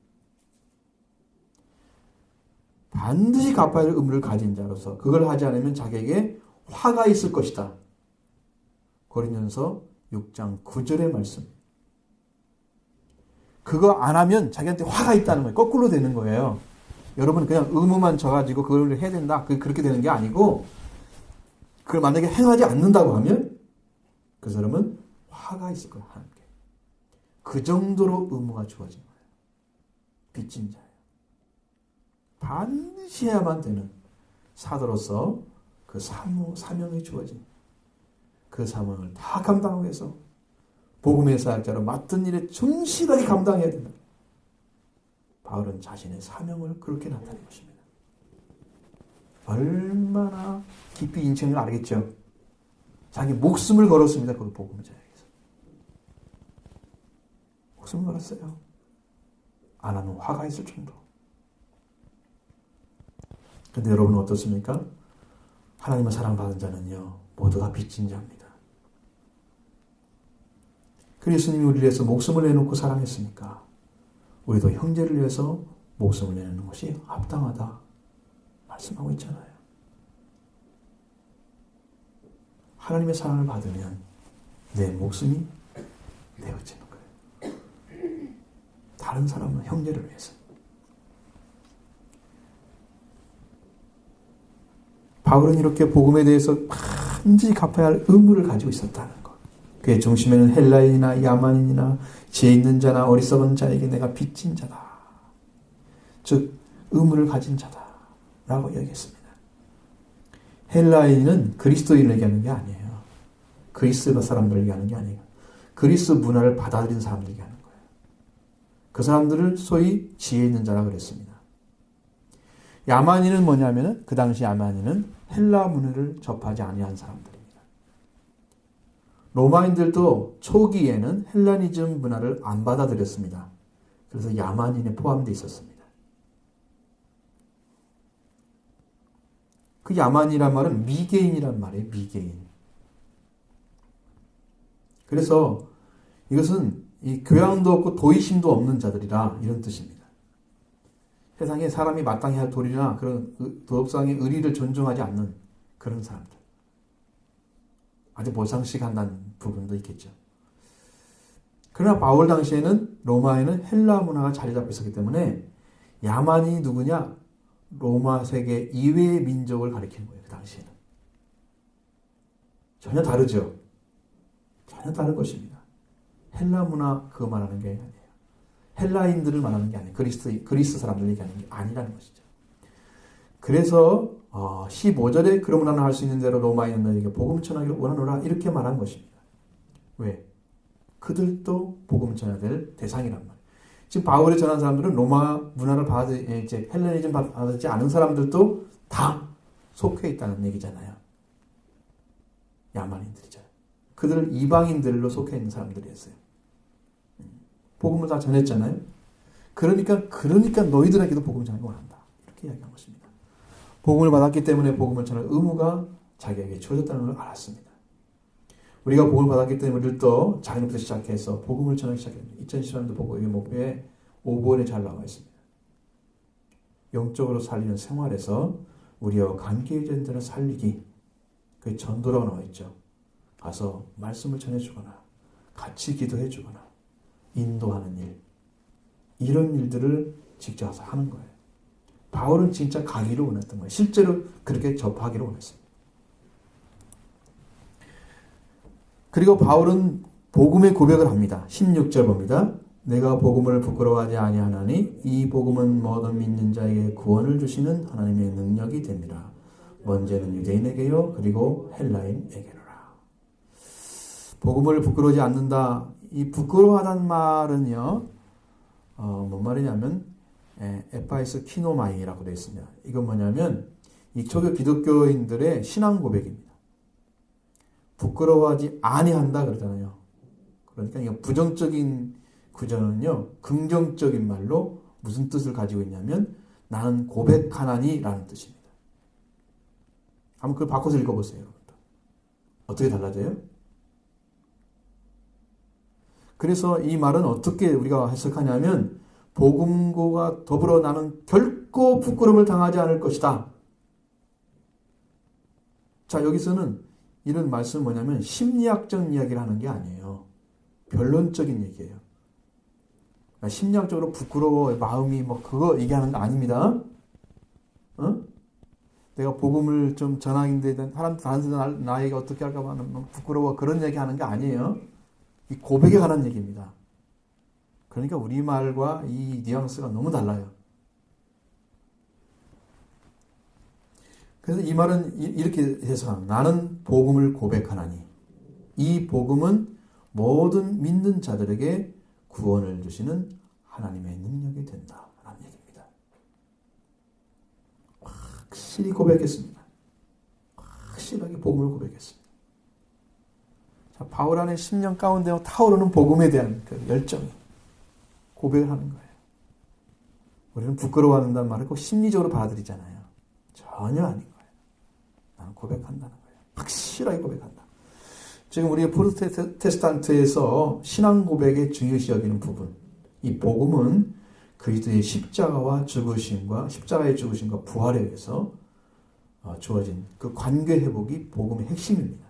반드시 갚아야 할 의무를 가진 자로서 그걸 하지 않으면 자기에게 화가 있을 것이다. 고린도전서 6장 9절의 말씀. 그거 안 하면 자기한테 화가 있다는 거예요. 거꾸로 되는 거예요. 여러분 그냥 의무만 져가지고 그걸 해야 된다. 그렇게 되는 게 아니고 그걸 만약에 행하지 않는다고 하면 그 사람은 화가 있을 거예요. 하나님께. 그 정도로 의무가 주어진 거예요. 빚진 자예요. 반드시 해야만 되는 사도로서 그 사명이 주어진 그 사명을 다 감당하기 위해서 복음의 사역자로 맡은 일에 충실하게 감당해야 된다. 바울은 자신의 사명을 그렇게 나타낸 것입니다. 얼마나 깊이 인생을 알겠죠. 자기 목숨을 걸었습니다. 그 복음의 사역에서. 목숨을 걸었어요. 안 하면 화가 있을 정도. 근데 여러분은 어떻습니까? 하나님의 사랑받은 자는요, 모두가 빚진 자입니다. 그리스도님이 우리를 위해서 목숨을 내놓고 사랑했으니까 우리도 형제를 위해서 목숨을 내놓는 것이 합당하다 말씀하고 있잖아요. 하나님의 사랑을 받으면 내 목숨이 내어지는 거예요. 다른 사람은 형제를 위해서. 바울은 이렇게 복음에 대해서 반드시 갚아야 할 의무를 가지고 있었다는 것. 그의 중심에는 헬라인이나 야만인이나 지혜 있는 자나 어리석은 자에게 내가 빚진 자다. 즉 의무를 가진 자다라고 이야기했습니다. 헬라인은 그리스도인을 얘기하는 게 아니에요. 그리스 사람들을 얘기하는 게 아니에요. 그리스 문화를 받아들인 사람들 얘기하는 거예요. 그 사람들을 소위 지혜 있는 자라고 그랬습니다. 야만인은 뭐냐면은 그 당시 야만인은 헬라 문화를 접하지 아니한 사람들입니다. 로마인들도 초기에는 헬라니즘 문화를 안 받아들였습니다. 그래서 야만인에 포함되어 있었습니다. 그 야만이란 말은 미개인이란 말이에요. 미개인. 그래서 이것은 이 교양도 없고 도의심도 없는 자들이라 이런 뜻입니다. 세상에 사람이 마땅히 할 도리나 그런 도덕상의 의리를 존중하지 않는 그런 사람들. 아주 모상식한다는 부분도 있겠죠. 그러나 바울 당시에는 로마에는 헬라 문화가 자리 잡혀 있었기 때문에 야만이 누구냐? 로마 세계 이외의 민족을 가리키는 거예요. 그 당시에는. 전혀 다르죠. 전혀 다른 것입니다. 헬라 문화 그거 말하는 게 아니에요. 헬라인들을 말하는 게 아니에요. 그리스 사람들 얘기하는 게 아니라는 것이죠. 그래서 15절에 그러므로 나는 할 수 있는 대로 로마인 너에게 복음 전하기를 원하노라 이렇게 말한 것입니다. 왜? 그들도 복음 전해야 될 대상이란 말이에요. 지금 바울이 전한 사람들은 로마 문화를 이제 헬레니즘 받지 않은 사람들도 다 속해 있다는 얘기잖아요. 야만인들이잖아요. 그들은 이방인들로 속해 있는 사람들이었어요. 복음을 다 전했잖아요. 그러니까 너희들에게도 복음을 전하기 원한다. 이렇게 이야기한 것입니다. 복음을 받았기 때문에 복음을 전할 의무가 자기에게 주어졌다는 걸 알았습니다. 우리가 복음을 받았기 때문에 우리도 작년부터 시작해서 복음을 전하기 시작했습니다. 2010년도 복음의 목표에 5번에 잘 나와 있습니다. 영적으로 살리는 생활에서 우리와 관계된 자를 살리기, 그게 전도라고 나와 있죠. 가서 말씀을 전해주거나 같이 기도해주거나 인도하는 일, 이런 일들을 직접 와서 하는 거예요. 바울은 진짜 가기를 원했던 거예요. 실제로 그렇게 접하기를 원했습니다. 그리고 바울은 복음의 고백을 합니다. 16절 봅니다. 내가 복음을 부끄러워하지 아니하나니 이 복음은 모든 믿는 자에게 구원을 주시는 하나님의 능력이 됩니다. 먼저는 유대인에게요 그리고 헬라인에게로라. 복음을 부끄러워하지 않는다. 이 부끄러워하다는 말은요 뭔 말이냐면 에파이스 키노마이라고 되어 있습니다. 이건 뭐냐면 이 초교 기독교인들의 신앙 고백입니다. 부끄러워하지 아니한다 그러잖아요. 그러니까 이거 부정적인 구절은요, 긍정적인 말로 무슨 뜻을 가지고 있냐면 나는 고백하나니라는 뜻입니다. 한번 그걸 바꿔서 읽어보세요. 어떻게 달라져요? 그래서 이 말은 어떻게 우리가 해석하냐면 복음과 더불어 나는 결코 부끄러움을 당하지 않을 것이다. 자, 여기서는 이런 말씀은 뭐냐면 심리학적 이야기를 하는 게 아니에요. 변론적인 얘기예요. 그러니까 심리학적으로 부끄러워 마음이 뭐 그거 얘기하는 거 아닙니다. 내가 복음을 좀 전하는데 다른 사람 나에게 어떻게 할까 봐 부끄러워 그런 얘기하는 게 아니에요. 이 고백에 관한 얘기입니다. 그러니까 우리말과 이 뉘앙스가 너무 달라요. 그래서 이 말은 이렇게 해석합니다. 나는 복음을 고백하나니 이 복음은 모든 믿는 자들에게 구원을 주시는 하나님의 능력이 된다. 라는 얘기입니다. 확실히 고백했습니다. 확실하게 복음을 고백했습니다. 자, 바울 안에 10년 가운데 타오르는 복음에 대한 그 열정이 고백을 하는 거예요. 우리는 부끄러워한다는 말을 꼭 심리적으로 받아들이잖아요. 전혀 아닌 거예요. 나는 고백한다는 거예요. 확실하게 고백한다. 지금 우리가 프로테스탄트에서 신앙 고백의 중요시 여기는 부분, 이 복음은 그리스도의 십자가의 죽으심과 부활에 의해서 주어진 그 관계 회복이 복음의 핵심입니다.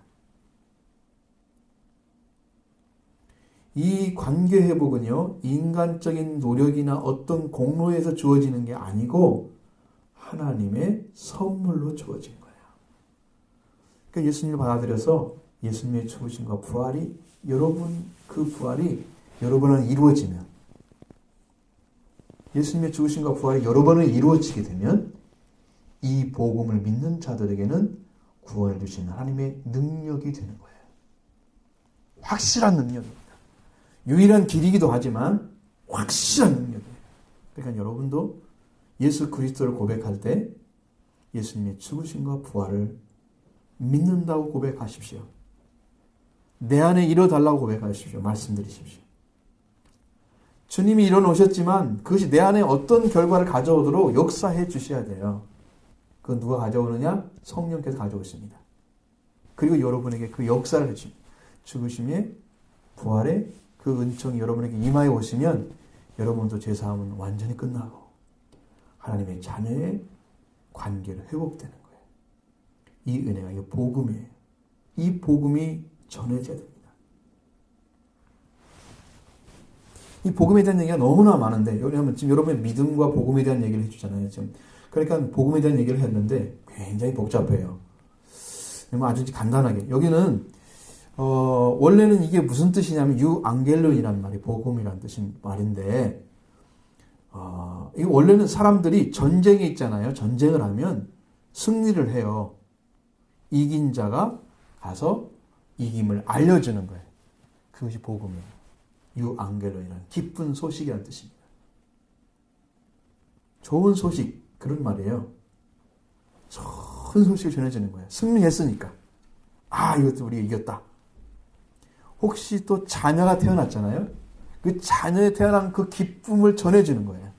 이 관계 회복은요, 인간적인 노력이나 어떤 공로에서 주어지는 게 아니고 하나님의 선물로 주어진 거예요. 그러니까 예수님을 받아들여서 예수님의 죽으심과 부활이 그 부활이 여러 번은 이루어지면, 예수님의 죽으심과 부활이 여러 번은 이루어지게 되면 이 복음을 믿는 자들에게는 구원을 주시는 하나님의 능력이 되는 거예요. 확실한 능력입니다. 유일한 길이기도 하지만 확실한 능력이에요. 그러니까 여러분도 예수 그리스도를 고백할 때 예수님의 죽으심과 부활을 믿는다고 고백하십시오. 내 안에 이뤄달라고 고백하십시오. 말씀드리십시오. 주님이 이뤄놓으셨지만 그것이 내 안에 어떤 결과를 가져오도록 역사해 주셔야 돼요. 그건 누가 가져오느냐? 성령께서 가져오십니다. 그리고 여러분에게 그 역사를 해줍니다. 죽으심의 부활의 그 은총이 여러분에게 임하여 오시면 여러분도 죄사함은 완전히 끝나고 하나님의 자녀의 관계를 회복되는 거예요. 이 은혜가 이 복음이에요. 이 복음이 전해져야 됩니다. 이 복음에 대한 얘기가 너무나 많은데, 왜냐하면 지금 여러분의 믿음과 복음에 대한 얘기를 해주잖아요. 지금. 그러니까 복음에 대한 얘기를 했는데 굉장히 복잡해요. 아주 간단하게. 여기는 원래는 이게 무슨 뜻이냐면 유앙겔론이라는 말이 복음이라는 뜻인 말인데, 이거 원래는 사람들이 전쟁에 있잖아요. 전쟁을 하면 승리를 해요. 이긴 자가 가서 이김을 알려주는 거예요. 그것이 복음이에요. 유앙겔론이라는 기쁜 소식이라는 뜻입니다. 좋은 소식, 그런 말이에요. 좋은 소식을 전해주는 거예요. 승리했으니까. 이것도 우리가 이겼다. 혹시 또 자녀가 태어났잖아요. 그 자녀에 태어난 그 기쁨을 전해주는 거예요.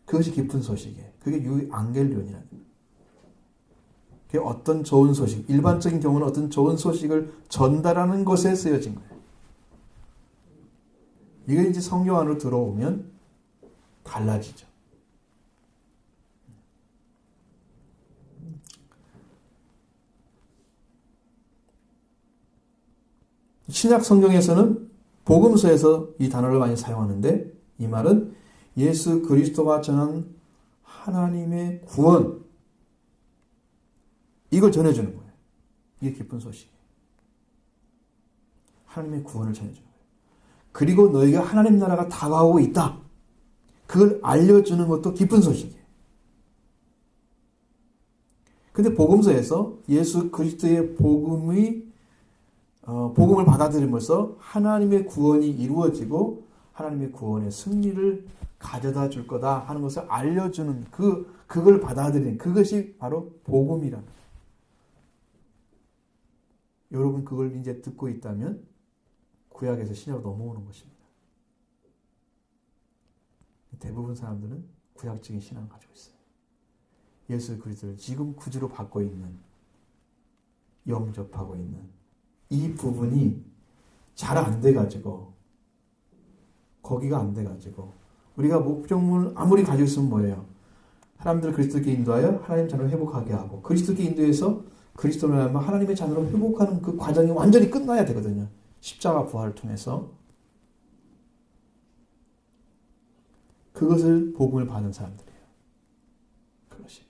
그것이 기쁜 소식이에요. 그게 유앙겔론이라는 거예요. 그게 어떤 좋은 소식, 일반적인 경우는 어떤 좋은 소식을 전달하는 것에 쓰여진 거예요. 이게 이제 성경 안으로 들어오면 달라지죠. 신약 성경에서는 복음서에서 이 단어를 많이 사용하는데, 이 말은 예수 그리스도가 전한 하나님의 구원, 이걸 전해주는 거예요. 이게 기쁜 소식이에요. 하나님의 구원을 전해주는 거예요. 그리고 너희가 하나님 나라가 다가오고 있다. 그걸 알려주는 것도 기쁜 소식이에요. 근데 복음서에서 예수 그리스도의 복음을 받아들임으로써 하나님의 구원이 이루어지고 하나님의 구원의 승리를 가져다 줄 거다 하는 것을 알려주는 그 그걸 받아들이는 그것이 바로 복음이라는 거예요. 여러분 그걸 이제 듣고 있다면 구약에서 신약으로 넘어오는 것입니다. 대부분 사람들은 구약적인 신앙을 가지고 있어요. 예수 그리스도를 지금 구주로 받고 있는, 영접하고 있는 이 부분이 잘 안 돼가지고, 거기가 안 돼가지고 우리가 목적물 아무리 가지고 있으면 뭐예요? 사람들을 그리스도께 인도하여 하나님 자녀를 회복하게 하고, 그리스도께 인도해서 그리스도로 하면 하나님의 자녀로 회복하는 그 과정이 완전히 끝나야 되거든요. 십자가 부활을 통해서. 그것을 복음을 받은 사람들이에요. 그것이.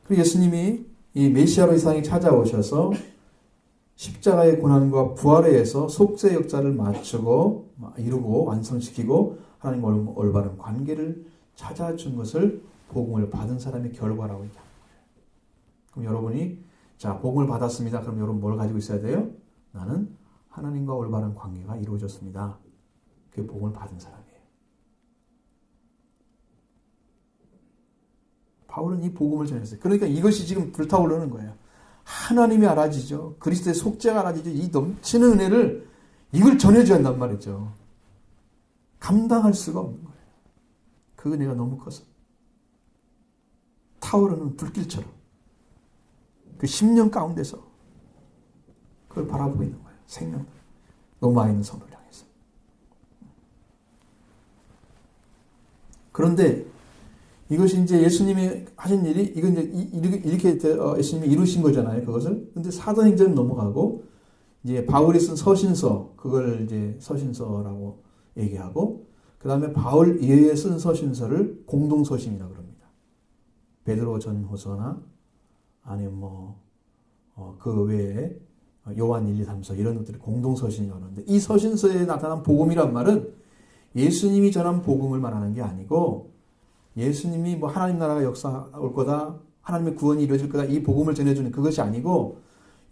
그리고 예수님이 이 메시아로 이 세상에 찾아오셔서 십자가의 고난과 부활에 의해서 속죄 역사를 맞추고 이루고 완성시키고 하나님과 올바른 관계를 찾아준 것을 복음을 받은 사람의 결과라고 얘기합니다. 그럼 여러분이 자 복음을 받았습니다. 그럼 여러분 뭘 가지고 있어야 돼요? 나는 하나님과 올바른 관계가 이루어졌습니다. 그게 복음을 받은 사람이에요. 바울은 이 복음을 전했어요. 그러니까 이것이 지금 불타오르는 거예요. 하나님이 알아지죠. 그리스도의 속죄가 알아지죠. 이 넘치는 은혜를 이걸 전해줘야 한단 말이죠. 감당할 수가 없는 거예요. 그 은혜가 너무 커서. 타오르는 불길처럼 그 10년 가운데서 그걸 바라보고 있는 거예요. 생명. 로마에 있는 성도를 향해서. 그런데 이것이 이제 예수님이 하신 일이, 이건 이제 이렇게 예수님이 이루신 거잖아요, 그것을. 근데 사도행전 넘어가고, 이제 바울이 쓴 서신서, 그걸 이제 서신서라고 얘기하고, 그 다음에 바울 이외에 쓴 서신서를 공동서신이라고 그럽니다. 베드로 전후서나, 아니면 그 외에 요한 1, 2, 3서, 이런 것들이 공동서신이라고 하는데, 이 서신서에 나타난 복음이란 말은 예수님이 전한 복음을 말하는 게 아니고, 예수님이 뭐 하나님 나라가 역사올 거다, 하나님의 구원이 이루어질 거다, 이 복음을 전해주는 그것이 아니고,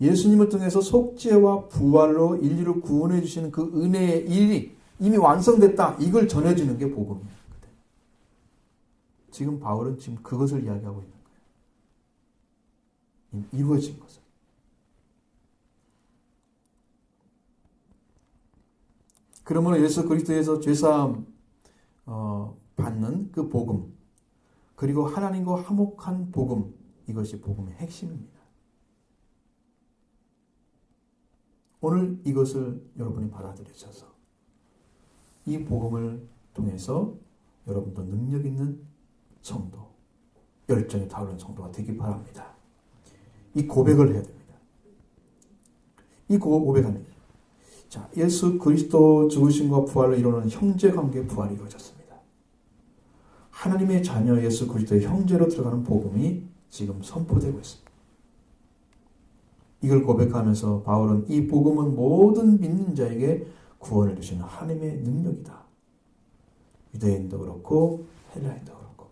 예수님을 통해서 속죄와 부활로 인류를 구원해 주시는 그 은혜의 일이 이미 완성됐다, 이걸 전해주는 게 복음이에요. 지금 바울은 지금 그것을 이야기하고 있는 거예요. 이루어진 것을. 그러므로 예수 그리스도에서 죄사함 받는 그 복음, 그리고 하나님과 화목한 복음, 이것이 복음의 핵심입니다. 오늘 이것을 여러분이 받아들이셔서 이 복음을 통해서 여러분도 능력 있는 성도, 열정이 타오르는 성도가 되기 바랍니다. 이 고백을 해야 됩니다. 이 고백하는 자, 예수 그리스도 죽으심과 부활을 이루는 형제관계의 부활이 이루어졌습니다. 하나님의 자녀 예수 그리스도의 형제로 들어가는 복음이 지금 선포되고 있습니다. 이걸 고백하면서 바울은 이 복음은 모든 믿는 자에게 구원을 주시는 하나님의 능력이다. 유대인도 그렇고 헬라인도 그렇고,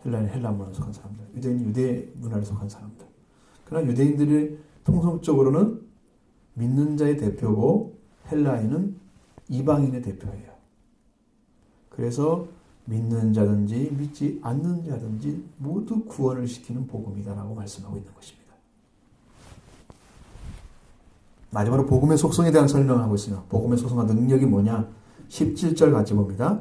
헬라인 헬라 문화에 속한 사람들, 유대인 유대 문화에 속한 사람들. 그러나 유대인들이 통속적으로는 믿는 자의 대표고 헬라인은 이방인의 대표예요. 그래서 믿는 자든지 믿지 않는 자든지 모두 구원을 시키는 복음이다라고 말씀하고 있는 것입니다. 마지막으로 복음의 속성에 대한 설명을 하고 있습니다. 복음의 속성과 능력이 뭐냐? 17절 같이 봅니다.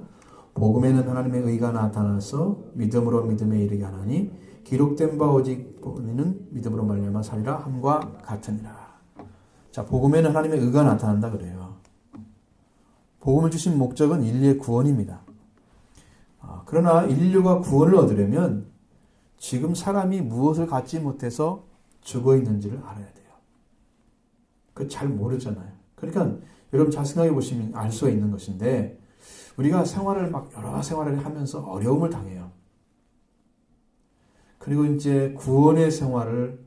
복음에는 하나님의 의가 나타나서 믿음으로 믿음에 이르게 하나니 기록된 바 오직 본인은 믿음으로 말미암아 살리라 함과 같으니라. 자, 복음에는 하나님의 의가 나타난다 그래요. 복음을 주신 목적은 인류의 구원입니다. 그러나 인류가 구원을 얻으려면 지금 사람이 무엇을 갖지 못해서 죽어 있는지를 알아야 돼요. 그거 잘 모르잖아요. 그러니까 여러분 잘 생각해 보시면 알 수가 있는 것인데, 우리가 생활을 여러 생활을 하면서 어려움을 당해요. 그리고 이제 구원의 생활을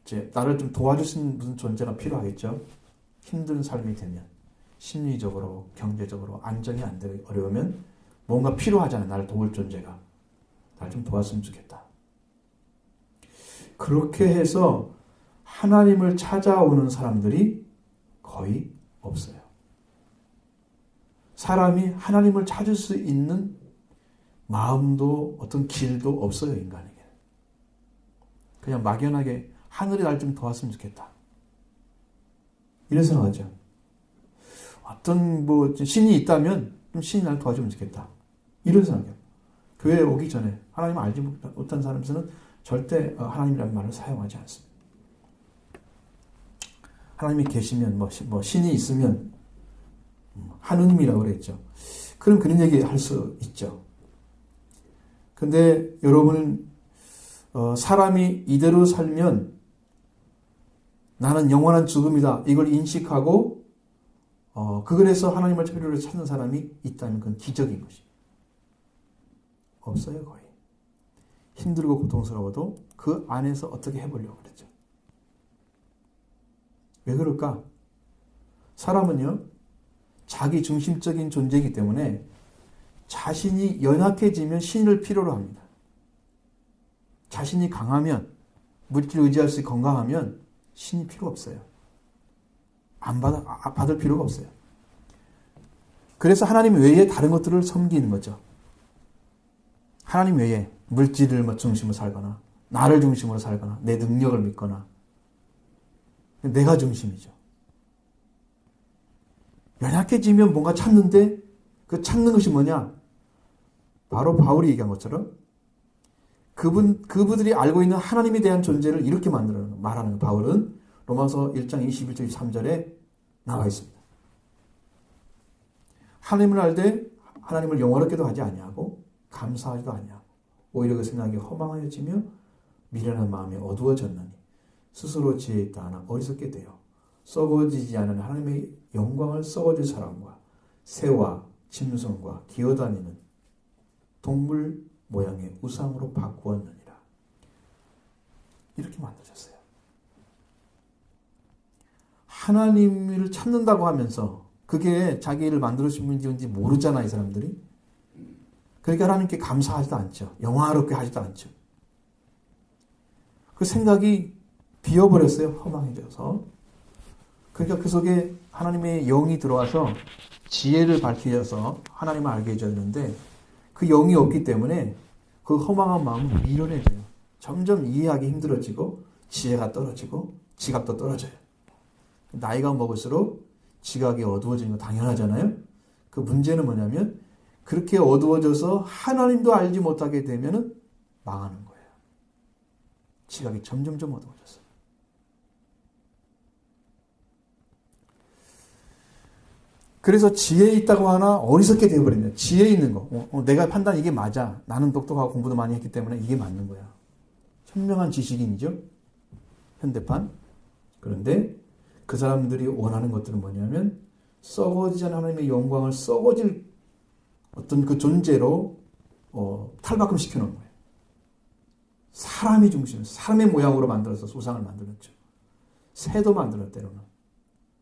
이제 나를 좀 도와줄 수 있는 무슨 존재가 필요하겠죠. 힘든 삶이 되면, 심리적으로, 경제적으로 안정이 안 되고 어려우면 뭔가 필요하잖아요. 나를 도울 존재가. 나를 좀 도왔으면 좋겠다. 그렇게 해서 하나님을 찾아오는 사람들이 거의 없어요. 사람이 하나님을 찾을 수 있는 마음도 어떤 길도 없어요, 인간에게. 그냥 막연하게 하늘이 날 좀 도왔으면 좋겠다. 이런 생각하죠. 어떤 신이 있다면 좀 신이 날 도와주면 좋겠다. 이런 생각이에요. 교회에 오기 전에 하나님을 알지 못한 사람에서는 절대 하나님이라는 말을 사용하지 않습니다. 하나님이 계시면 신이 있으면 하느님이라고 그랬죠. 그럼 그런 얘기 할 수 있죠. 근데 여러분은 사람이 이대로 살면 나는 영원한 죽음이다. 이걸 인식하고 그걸에서 하나님을 필요로 찾는 사람이 있다면 그건 기적인 것이 없어요. 거의. 힘들고 고통스러워도 그 안에서 어떻게 해보려고 그러죠. 왜 그럴까? 사람은요, 자기 중심적인 존재이기 때문에 자신이 연약해지면 신을 필요로 합니다. 자신이 강하면, 물질을 의지할 수 있고 건강하면 신이 필요 없어요. 받을 필요가 없어요. 그래서 하나님 외에 다른 것들을 섬기는 거죠. 하나님 외에 물질을 중심으로 살거나, 나를 중심으로 살거나, 내 능력을 믿거나, 내가 중심이죠. 연약해지면 뭔가 찾는데 그 찾는 것이 뭐냐? 바로 바울이 얘기한 것처럼 그분들이 알고 있는 하나님에 대한 존재를 이렇게 말하는 바울은 로마서 1장 21절 23절에 나와 있습니다. 하나님을 알되 하나님을 영원하게도 하지 아니하고 감사하지도 아니하고 오히려 그 생각이 허망하여지며 미련한 마음이 어두워졌느니 스스로 지혜 있다 하나 어리석게 되어 썩어지지 않은 하나님의 영광을 썩어질 사람과 새와 짐승과 기어다니는 동물 모양의 우상으로 바꾸었느니라. 이렇게 만드셨어요. 하나님을 찾는다고 하면서 그게 자기 일을 만들어주신 분인지 모르잖아, 이 사람들이. 그러니까 하나님께 감사하지도 않죠. 영화롭게 하지도 않죠. 그 생각이 비어버렸어요. 허망해져서. 그러니까 그 속에 하나님의 영이 들어와서 지혜를 밝히셔서 하나님을 알게 해줬는데 그 영이 없기 때문에 그 허망한 마음은 미련해져요. 점점 이해하기 힘들어지고 지혜가 떨어지고 지각도 떨어져요. 나이가 먹을수록 지각이 어두워지는 거 당연하잖아요. 그 문제는 뭐냐면 그렇게 어두워져서 하나님도 알지 못하게 되면 망하는 거예요. 지각이 점점점 어두워졌어요. 그래서 지혜 있다고 하나 어리석게 되어버립니다. 지혜 있는 거. 내가 판단 이게 맞아. 나는 똑똑하고 공부도 많이 했기 때문에 이게 맞는 거야. 현명한 지식인이죠. 현대판. 그런데 그 사람들이 원하는 것들은 뭐냐면 썩어지지 않은 하나님의 영광을 썩어질 어떤 그 존재로 탈바꿈 시켜놓은 거예요. 사람이 중심, 사람의 모양으로 만들어서 우상을 만들었죠. 새도 만들었 때로는.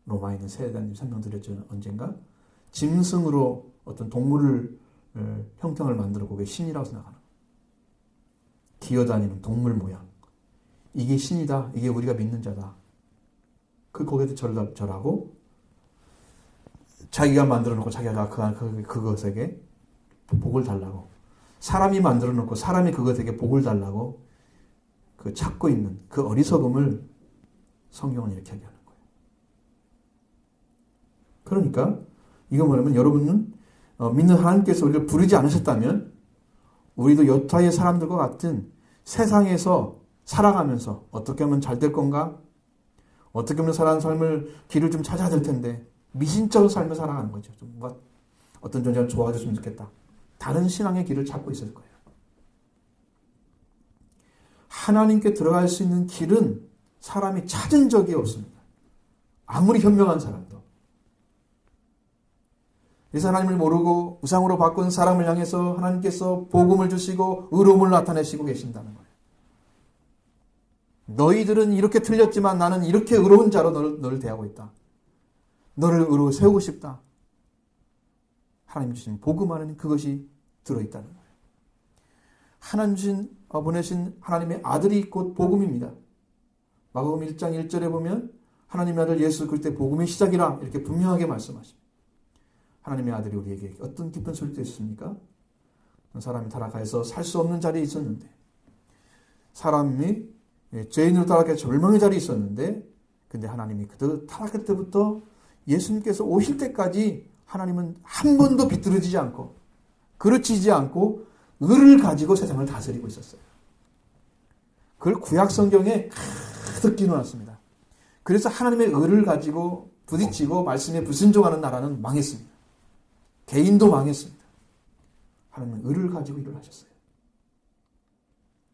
로마에 있는 새에 대한 설명드렸죠. 언젠가. 짐승으로 어떤 동물을 형상을 만들고 그게 신이라고 생각하는 거예요. 기어다니는 동물 모양. 이게 신이다. 이게 우리가 믿는 자다. 거기에도 절하고 자기가 만들어 놓고 자기가 그것에게 복을 달라고. 사람이 만들어 놓고 사람이 그것에게 복을 달라고 그 찾고 있는 그 어리석음을 성경은 이렇게 얘기하는 거예요. 그러니까 이거 뭐냐면 여러분은 믿는 하나님께서 우리를 부르지 않으셨다면 우리도 여타의 사람들과 같은 세상에서 살아가면서 어떻게 하면 잘 될 건가? 어떻게 하면 살아가는 삶을 길을 좀 찾아야 될 텐데 미신적인 삶을 살아가는 거죠. 좀 어떤 존재가 좋아졌으면 좋겠다. 다른 신앙의 길을 찾고 있을 거예요. 하나님께 들어갈 수 있는 길은 사람이 찾은 적이 없습니다. 아무리 현명한 사람도. 그래서 하나님을 모르고 우상으로 바꾼 사람을 향해서 하나님께서 복음을 주시고 의로움을 나타내시고 계신다는 거예요. 너희들은 이렇게 틀렸지만 나는 이렇게 의로운 자로 너를 대하고 있다. 너를 의로 세우고 싶다. 하나님 주신 복음 안에는 그것이 들어있다는 거예요. 하나님 보내신 하나님의 아들이 곧 복음입니다. 마가복음 1장 1절에 보면 하나님의 아들 예수 그리스도의 복음의 시작이라 이렇게 분명하게 말씀하십니다. 하나님의 아들이 우리에게 어떤 기쁜 소리도 있습니까? 사람이 타락해서 살 수 없는 자리에 있었는데, 사람이 죄인으로 타락해 절망의 자리에 있었는데, 근데 하나님이 그들 타락할 때부터 예수님께서 오실 때까지 하나님은 한 번도 비뚤어지지 않고 그르치지 않고 의를 가지고 세상을 다스리고 있었어요. 그걸 구약 성경에 가득 기록놨습니다. 그래서 하나님의 의를 가지고 부딪히고 말씀에 불순종하는 나라는 망했습니다. 개인도 망했습니다. 하나님은 의를 가지고 일을 하셨어요.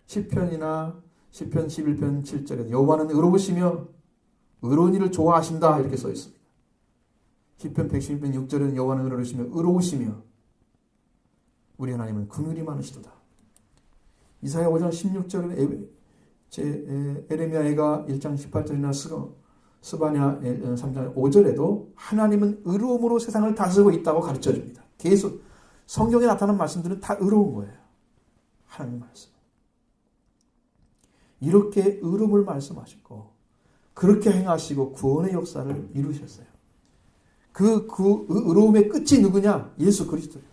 시편이나 시편 11편 7절에 여호와는 의로우시며 의로운 일을 좋아하신다 이렇게 써 있습니다. 시편 116편 6절에는 여호와는 의로우시며 의로우시며 우리 하나님은 긍휼이 많으시도다. 이사야 5장 16절은 에레미야가 1장 18절이나 스바냐 3장 5절에도 하나님은 의로움으로 세상을 다스리고 있다고 가르쳐줍니다. 계속 성경에 나타난 말씀들은 다 의로운 거예요. 하나님 말씀. 이렇게 의로움을 말씀하시고 그렇게 행하시고 구원의 역사를 이루셨어요. 그 의로움의 끝이 누구냐? 예수 그리스도예요.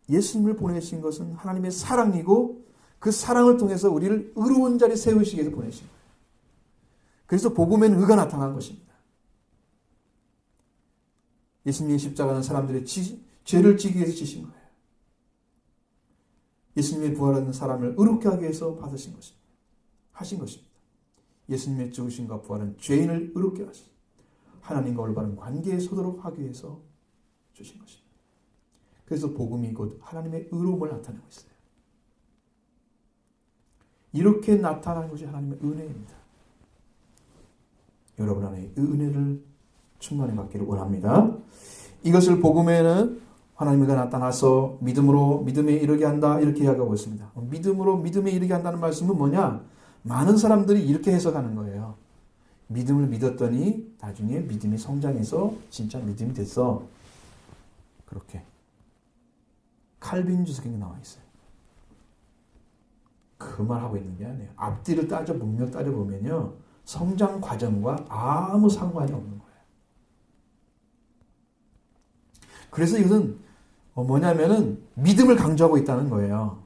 예수님을 보내신 것은 하나님의 사랑이고 그 사랑을 통해서 우리를 의로운 자리에 세우시기 위해서 보내신 거예요. 그래서 복음에는 의가 나타난 것입니다. 예수님의 십자가는 사람들의 죄를 지기 위해서 지신 거예요. 예수님의 부활은 사람을 의롭게 하기 위해서 받으신 것입니다. 하신 것입니다. 예수님의 죽으심과 부활은 죄인을 의롭게 하신 하나님과 올바른 관계에 서도록 하기 위해서 주신 것입니다. 그래서 복음이 곧 하나님의 의로움을 나타내고 있어요. 이렇게 나타나는 것이 하나님의 은혜입니다. 여러분 안에 이 은혜를 충만히 받기를 원합니다. 이것을 복음에는 하나님이 나타나서 믿음으로 믿음에 이르게 한다 이렇게 이야기하고 있습니다. 믿음으로 믿음에 이르게 한다는 말씀은 뭐냐? 많은 사람들이 이렇게 해석하는 거예요. 믿음을 믿었더니 나중에 믿음이 성장해서 진짜 믿음이 됐어. 그렇게 칼빈 주석에 나와 있어요. 그 말하고 있는 게 아니에요. 앞뒤를 문맥 따져보면요. 성장 과정과 아무 상관이 없는 거예요. 그래서 이것은 뭐냐면은 믿음을 강조하고 있다는 거예요.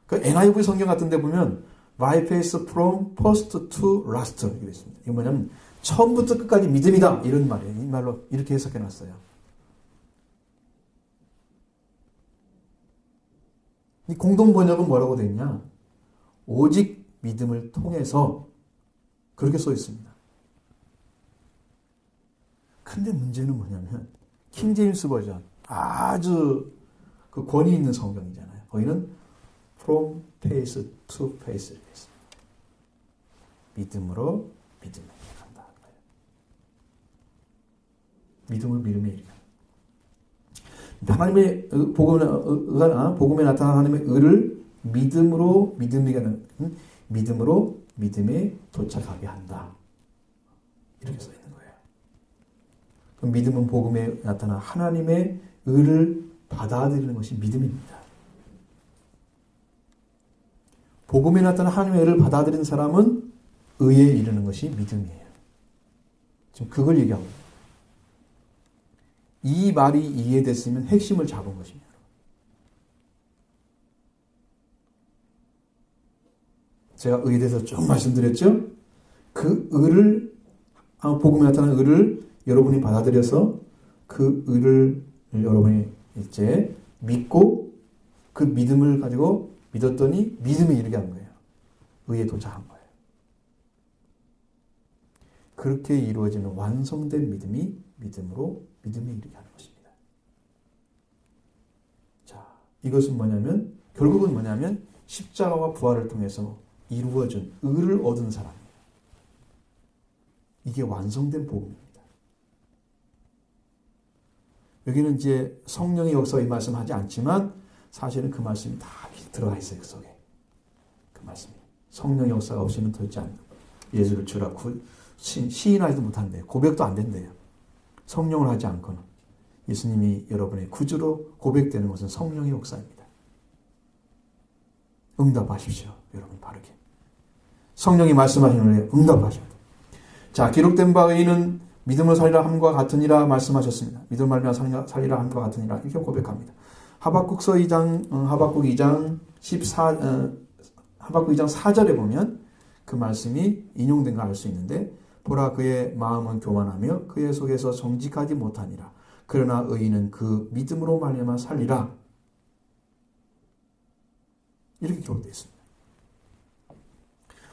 그 NIV 성경 같은 데 보면 Life is from first to last 이렇게 있습니다. 이거 뭐냐면 처음부터 끝까지 믿음이다 이런 말이에요. 이 말로 이렇게 해석해 놨어요. 이 공동 번역은 뭐라고 되어 있냐? 오직 믿음을 통해서 그렇게 써 있습니다. 근데 문제는 뭐냐면 킹제임스 버전 아주 그 권위 있는 성경이잖아요. 거기는 from faith to faith 이렇게 있습니다. 믿음으로 믿음에 간다. 믿음을 믿음에 이르게 한다. 하나님의 복음에 나타난 하나님의 의를 믿음으로 믿음에 도착하게 한다. 이렇게 써 있는 거예요. 그럼 믿음은 복음에 나타난 하나님의 의를 받아들이는 것이 믿음입니다. 복음에 나타난 하나님의 의를 받아들이는 사람은 의에 이르는 것이 믿음이에요. 지금 그걸 얘기하고 있어요. 이 말이 이해됐으면 핵심을 잡은 것입니다. 제가 의에 대해서 좀 말씀드렸죠? 그 의를, 복음에 나타난 의를 여러분이 받아들여서 그 의를 여러분이 이제 믿고 그 믿음을 가지고 믿었더니 믿음에 이르게 한 거예요. 의에 도착한 거예요. 그렇게 이루어지는 완성된 믿음이 믿음으로 믿음에 이르게 하는 것입니다. 자, 이것은 뭐냐면 결국은 뭐냐면 십자가와 부활을 통해서 이루어진 의를 얻은 사람이에요. 이게 완성된 복음입니다. 여기는 이제 성령의 역사 이 말씀하지 않지만 사실은 그 말씀이 다 들어가 있어요. 그 속에. 그 말씀이. 성령의 역사가 없이는 되지 않는 거예요. 예수를 주라 시인하지도 못한대요. 고백도 안 된대요. 성령을 하지 않고는. 예수님이 여러분의 구주로 고백되는 것은 성령의 역사입니다. 응답하십시오. 여러분 바르게. 성령이 말씀하시는 거에 응답하셔야 돼요. 자, 기록된 바 의는 믿음으로 살리라 함과 같으니라 말씀하셨습니다. 믿음으로 말미암아 살리라 함과 같으니라 이렇게 고백합니다. 하박국 2장 4절에 보면 그 말씀이 인용된 걸 알 수 있는데 보라 그의 마음은 교만하며 그의 속에서 정직하지 못하니라. 그러나 의인은 그 믿음으로 말미암아 살리라. 이렇게 기록되어 있습니다.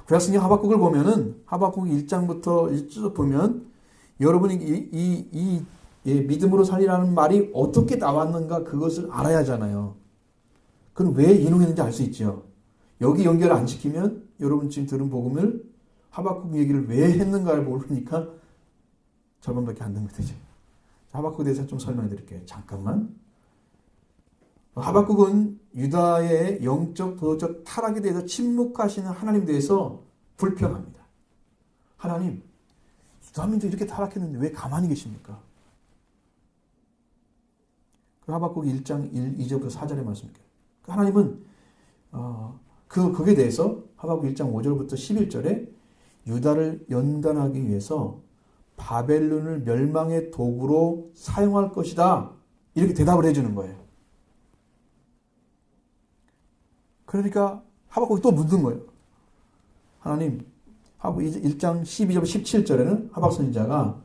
구약성경 하박국을 보면은 하박국 1장부터 쭉 보면 여러분이 이 믿음으로 살리라는 말이 어떻게 나왔는가 그것을 알아야 하잖아요. 그럼 왜 인용했는지 알 수 있죠. 여기 연결 안 시키면 여러분 지금 들은 복음을 하박국 얘기를 왜 했는가를 모르니까 절반밖에 안 듣는 거죠. 하박국에 대해서 좀 설명해 드릴게요. 잠깐만. 하박국은 유다의 영적 도덕적 타락에 대해서 침묵하시는 하나님에 대해서 불평합니다. 하나님, 유다민도 이렇게 타락했는데 왜 가만히 계십니까? 하박국 1장 2절부터 4절의 말씀입니다. 하나님은 거기에 대해서 하박국 1장 5절부터 11절에 유다를 연단하기 위해서 바벨론을 멸망의 도구로 사용할 것이다. 이렇게 대답을 해주는 거예요. 그러니까 하박국이 또 묻는 거예요. 하나님, 하박국 1장 12절 17절에는 하박 선지자가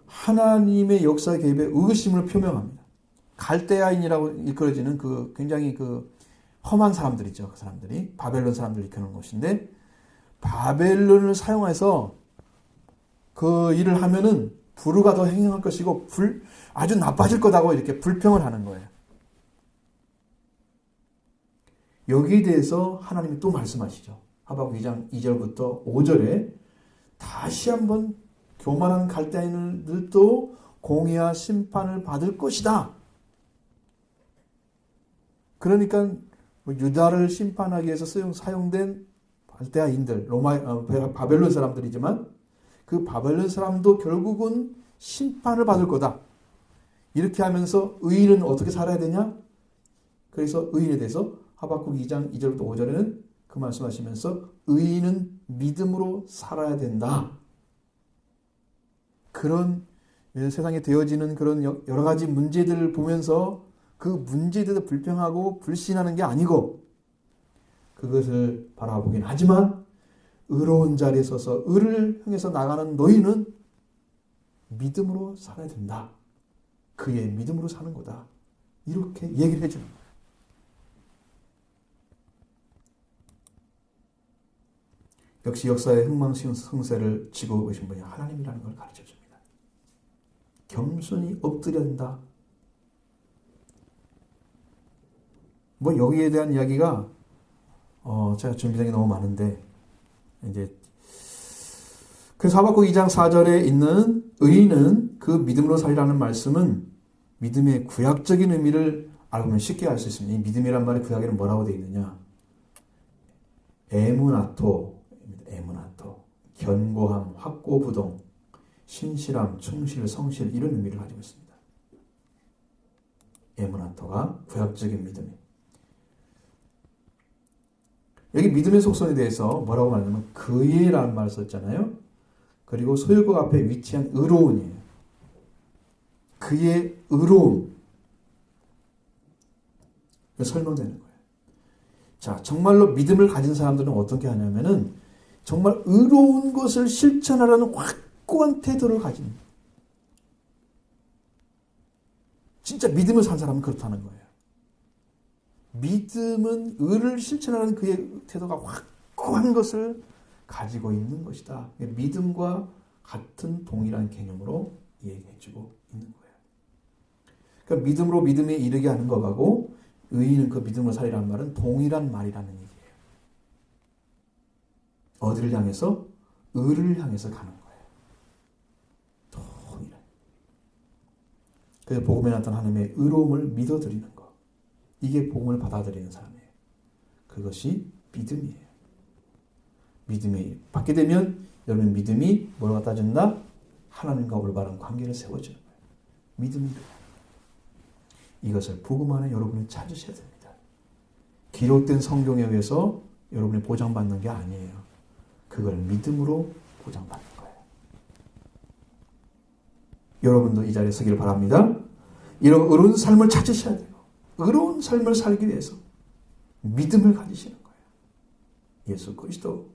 하나님의 역사의 개입에 의구심을 표명합니다. 갈대아인이라고 일컬어지는 그 굉장히 그 험한 사람들이죠. 그 사람들이 바벨론 사람들을 일컫는 것인데 바벨론을 사용해서 그 일을 하면은 불우가 더 행행할 것이고 아주 나빠질 거다고 이렇게 불평을 하는 거예요. 여기에 대해서 하나님이 또 말씀하시죠. 하박국 2장 2절부터 5절에 다시 한번 교만한 갈대아인들도 공의와 심판을 받을 것이다. 그러니까 유다를 심판하기 위해서 사용된 갈대아인들, 바벨론 사람들이지만 그 바벨론 사람도 결국은 심판을 받을 거다. 이렇게 하면서 의인은 어떻게 살아야 되냐? 그래서 의인에 대해서 하박국 2장 2절부터 5절에는 그 말씀하시면서 의인은 믿음으로 살아야 된다. 그런 세상에 되어지는 그런 여러 가지 문제들을 보면서 그 문제들을 불평하고 불신하는 게 아니고 그것을 바라보긴 하지만 의로운 자리에 서서 의를 향해서 나가는 너희는 믿음으로 살아야 된다. 그의 믿음으로 사는 거다. 이렇게 얘기를 해주는 거예요. 역시 역사의 흥망성쇠를 쥐고 계신 분이 하나님이라는 걸 가르쳐 줍니다. 겸손히 엎드려야 된다. 뭐 여기에 대한 이야기가 제가 준비된 게 너무 많은데 이제 그래서 하박국 2장 4절에 있는 의인은 그 믿음으로 살리라는 말씀은 믿음의 구약적인 의미를 알고 보면 쉽게 알 수 있습니다. 이 믿음이란 말이 구약에는 뭐라고 되어 있느냐? 에무나토, 견고함, 확고부동, 신실함, 충실, 성실 이런 의미를 가지고 있습니다. 에무나토가 구약적인 믿음이에요. 여기 믿음의 속성에 대해서 뭐라고 말하냐면 그의라는 말을 썼잖아요. 그리고 소유국 앞에 위치한 의로운이에요. 그의 의로움. 설명되는 거예요. 자, 정말로 믿음을 가진 사람들은 어떻게 하냐면은 정말 의로운 것을 실천하라는 확고한 태도를 가진 진짜 믿음을 산 사람은 그렇다는 거예요. 믿음은 의를 실천하는 그의 태도가 확고한 것을 가지고 있는 것이다. 믿음과 같은 동일한 개념으로 얘기해주고 있는 거예요. 그러니까 믿음으로 믿음에 이르게 하는 것하고 의인은 그 믿음으로 살리라는 말은 동일한 말이라는 얘기예요. 어디를 향해서? 의를 향해서 가는 거예요. 동일한. 그래서 복음에 나타난 하나님의 의로움을 믿어드리는 것. 이게 복음을 받아들이는 사람이에요. 그것이 믿음이에요. 믿음이 받게 되면 여러분 믿음이 뭘 갖다 준다? 하나님과 올바른 관계를 세워주는 거예요. 믿음이 이것을 복음 안에 여러분이 찾으셔야 됩니다. 기록된 성경에 의해서 여러분이 보장받는 게 아니에요. 그걸 믿음으로 보장받는 거예요. 여러분도 이 자리에 서기를 바랍니다. 이런 의로운 삶을 찾으셔야 돼요. 의로운 삶을 살기 위해서 믿음을 가지시는 거예요. 예수 그리스도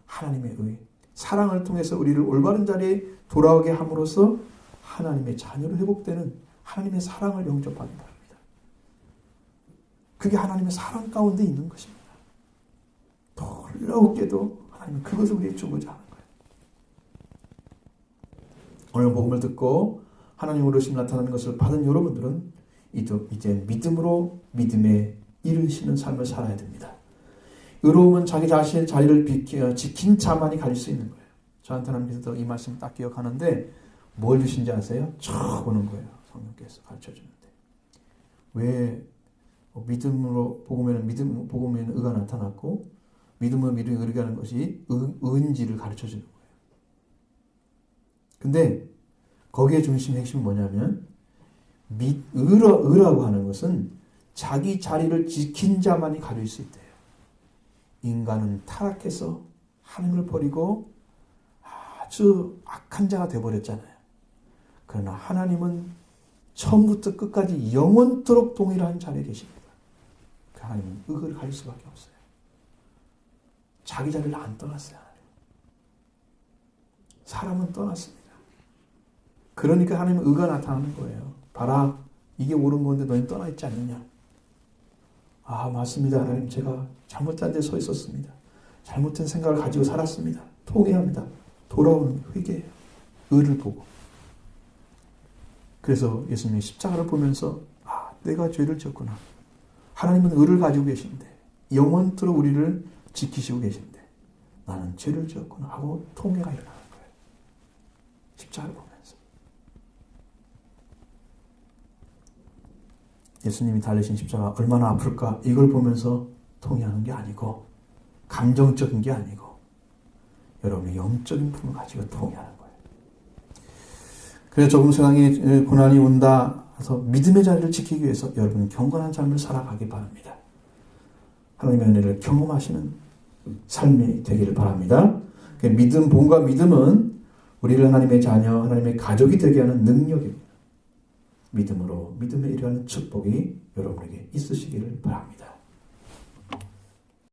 하나님의 의, 사랑을 통해서 우리를 올바른 자리에 돌아오게 함으로써 하나님의 자녀로 회복되는 하나님의 사랑을 영접하기 바랍니다. 그게 하나님의 사랑 가운데 있는 것입니다. 놀라웠게도 하나님은 그것을 우리에게 주고자 하는 거예요. 오늘 복음을 듣고 하나님의 의로우심이 나타나는 것을 받은 여러분들은 이제 믿음으로 믿음에 이르시는 삶을 살아야 됩니다. 의로움은 자기 자신의 자리를 지킨 자만이 가질 수 있는 거예요. 저한테 하나님께서 이 말씀 딱 기억하는데 뭘 주신지 아세요? 쫙 오는 거예요. 성령께서 가르쳐주는데. 왜 믿음으로 복음에는 의가 나타났고 믿음으로 믿음이 이르게 하는 것이 의인지를 가르쳐주는 거예요. 근데 거기에 중심 핵심이 뭐냐면 의라고 하는 것은 자기 자리를 지킨 자만이 가질 수 있대요. 인간은 타락해서 하나님을 버리고 아주 악한 자가 되어버렸잖아요. 그러나 하나님은 처음부터 끝까지 영원토록 동일한 자리에 계십니다. 그 하나님은 의를 가질 수밖에 없어요. 자기 자리를 안 떠났어요. 사람은 떠났습니다. 그러니까 하나님은 의가 나타나는 거예요. 봐라, 이게 옳은 건데 너는 떠나 있지 않느냐. 아, 맞습니다. 하나님, 제가 잘못된 데 서 있었습니다. 잘못된 생각을 가지고 살았습니다. 통회합니다. 돌아오는 회개예요. 의를 보고. 그래서 예수님이 십자가를 보면서 내가 죄를 지었구나. 하나님은 의를 가지고 계신데 영원토록 우리를 지키시고 계신데 나는 죄를 지었구나 하고 통회가 일어나는 거예요. 십자가를 보면서. 예수님이 달리신 십자가 얼마나 아플까 이걸 보면서 통회하는 게 아니고 감정적인 게 아니고 여러분의 영적인 품을 가지고 통회하는 거예요. 그래서 조금 세상에 고난이 온다 해서 믿음의 자리를 지키기 위해서 여러분은 경건한 삶을 살아가기 바랍니다. 하나님의 은혜를 경험하시는 삶이 되기를 바랍니다. 믿음, 본과 믿음은 우리를 하나님의 자녀, 하나님의 가족이 되게 하는 능력입니다. 믿음으로 믿음에 이르는 축복이 여러분에게 있으시기를 바랍니다.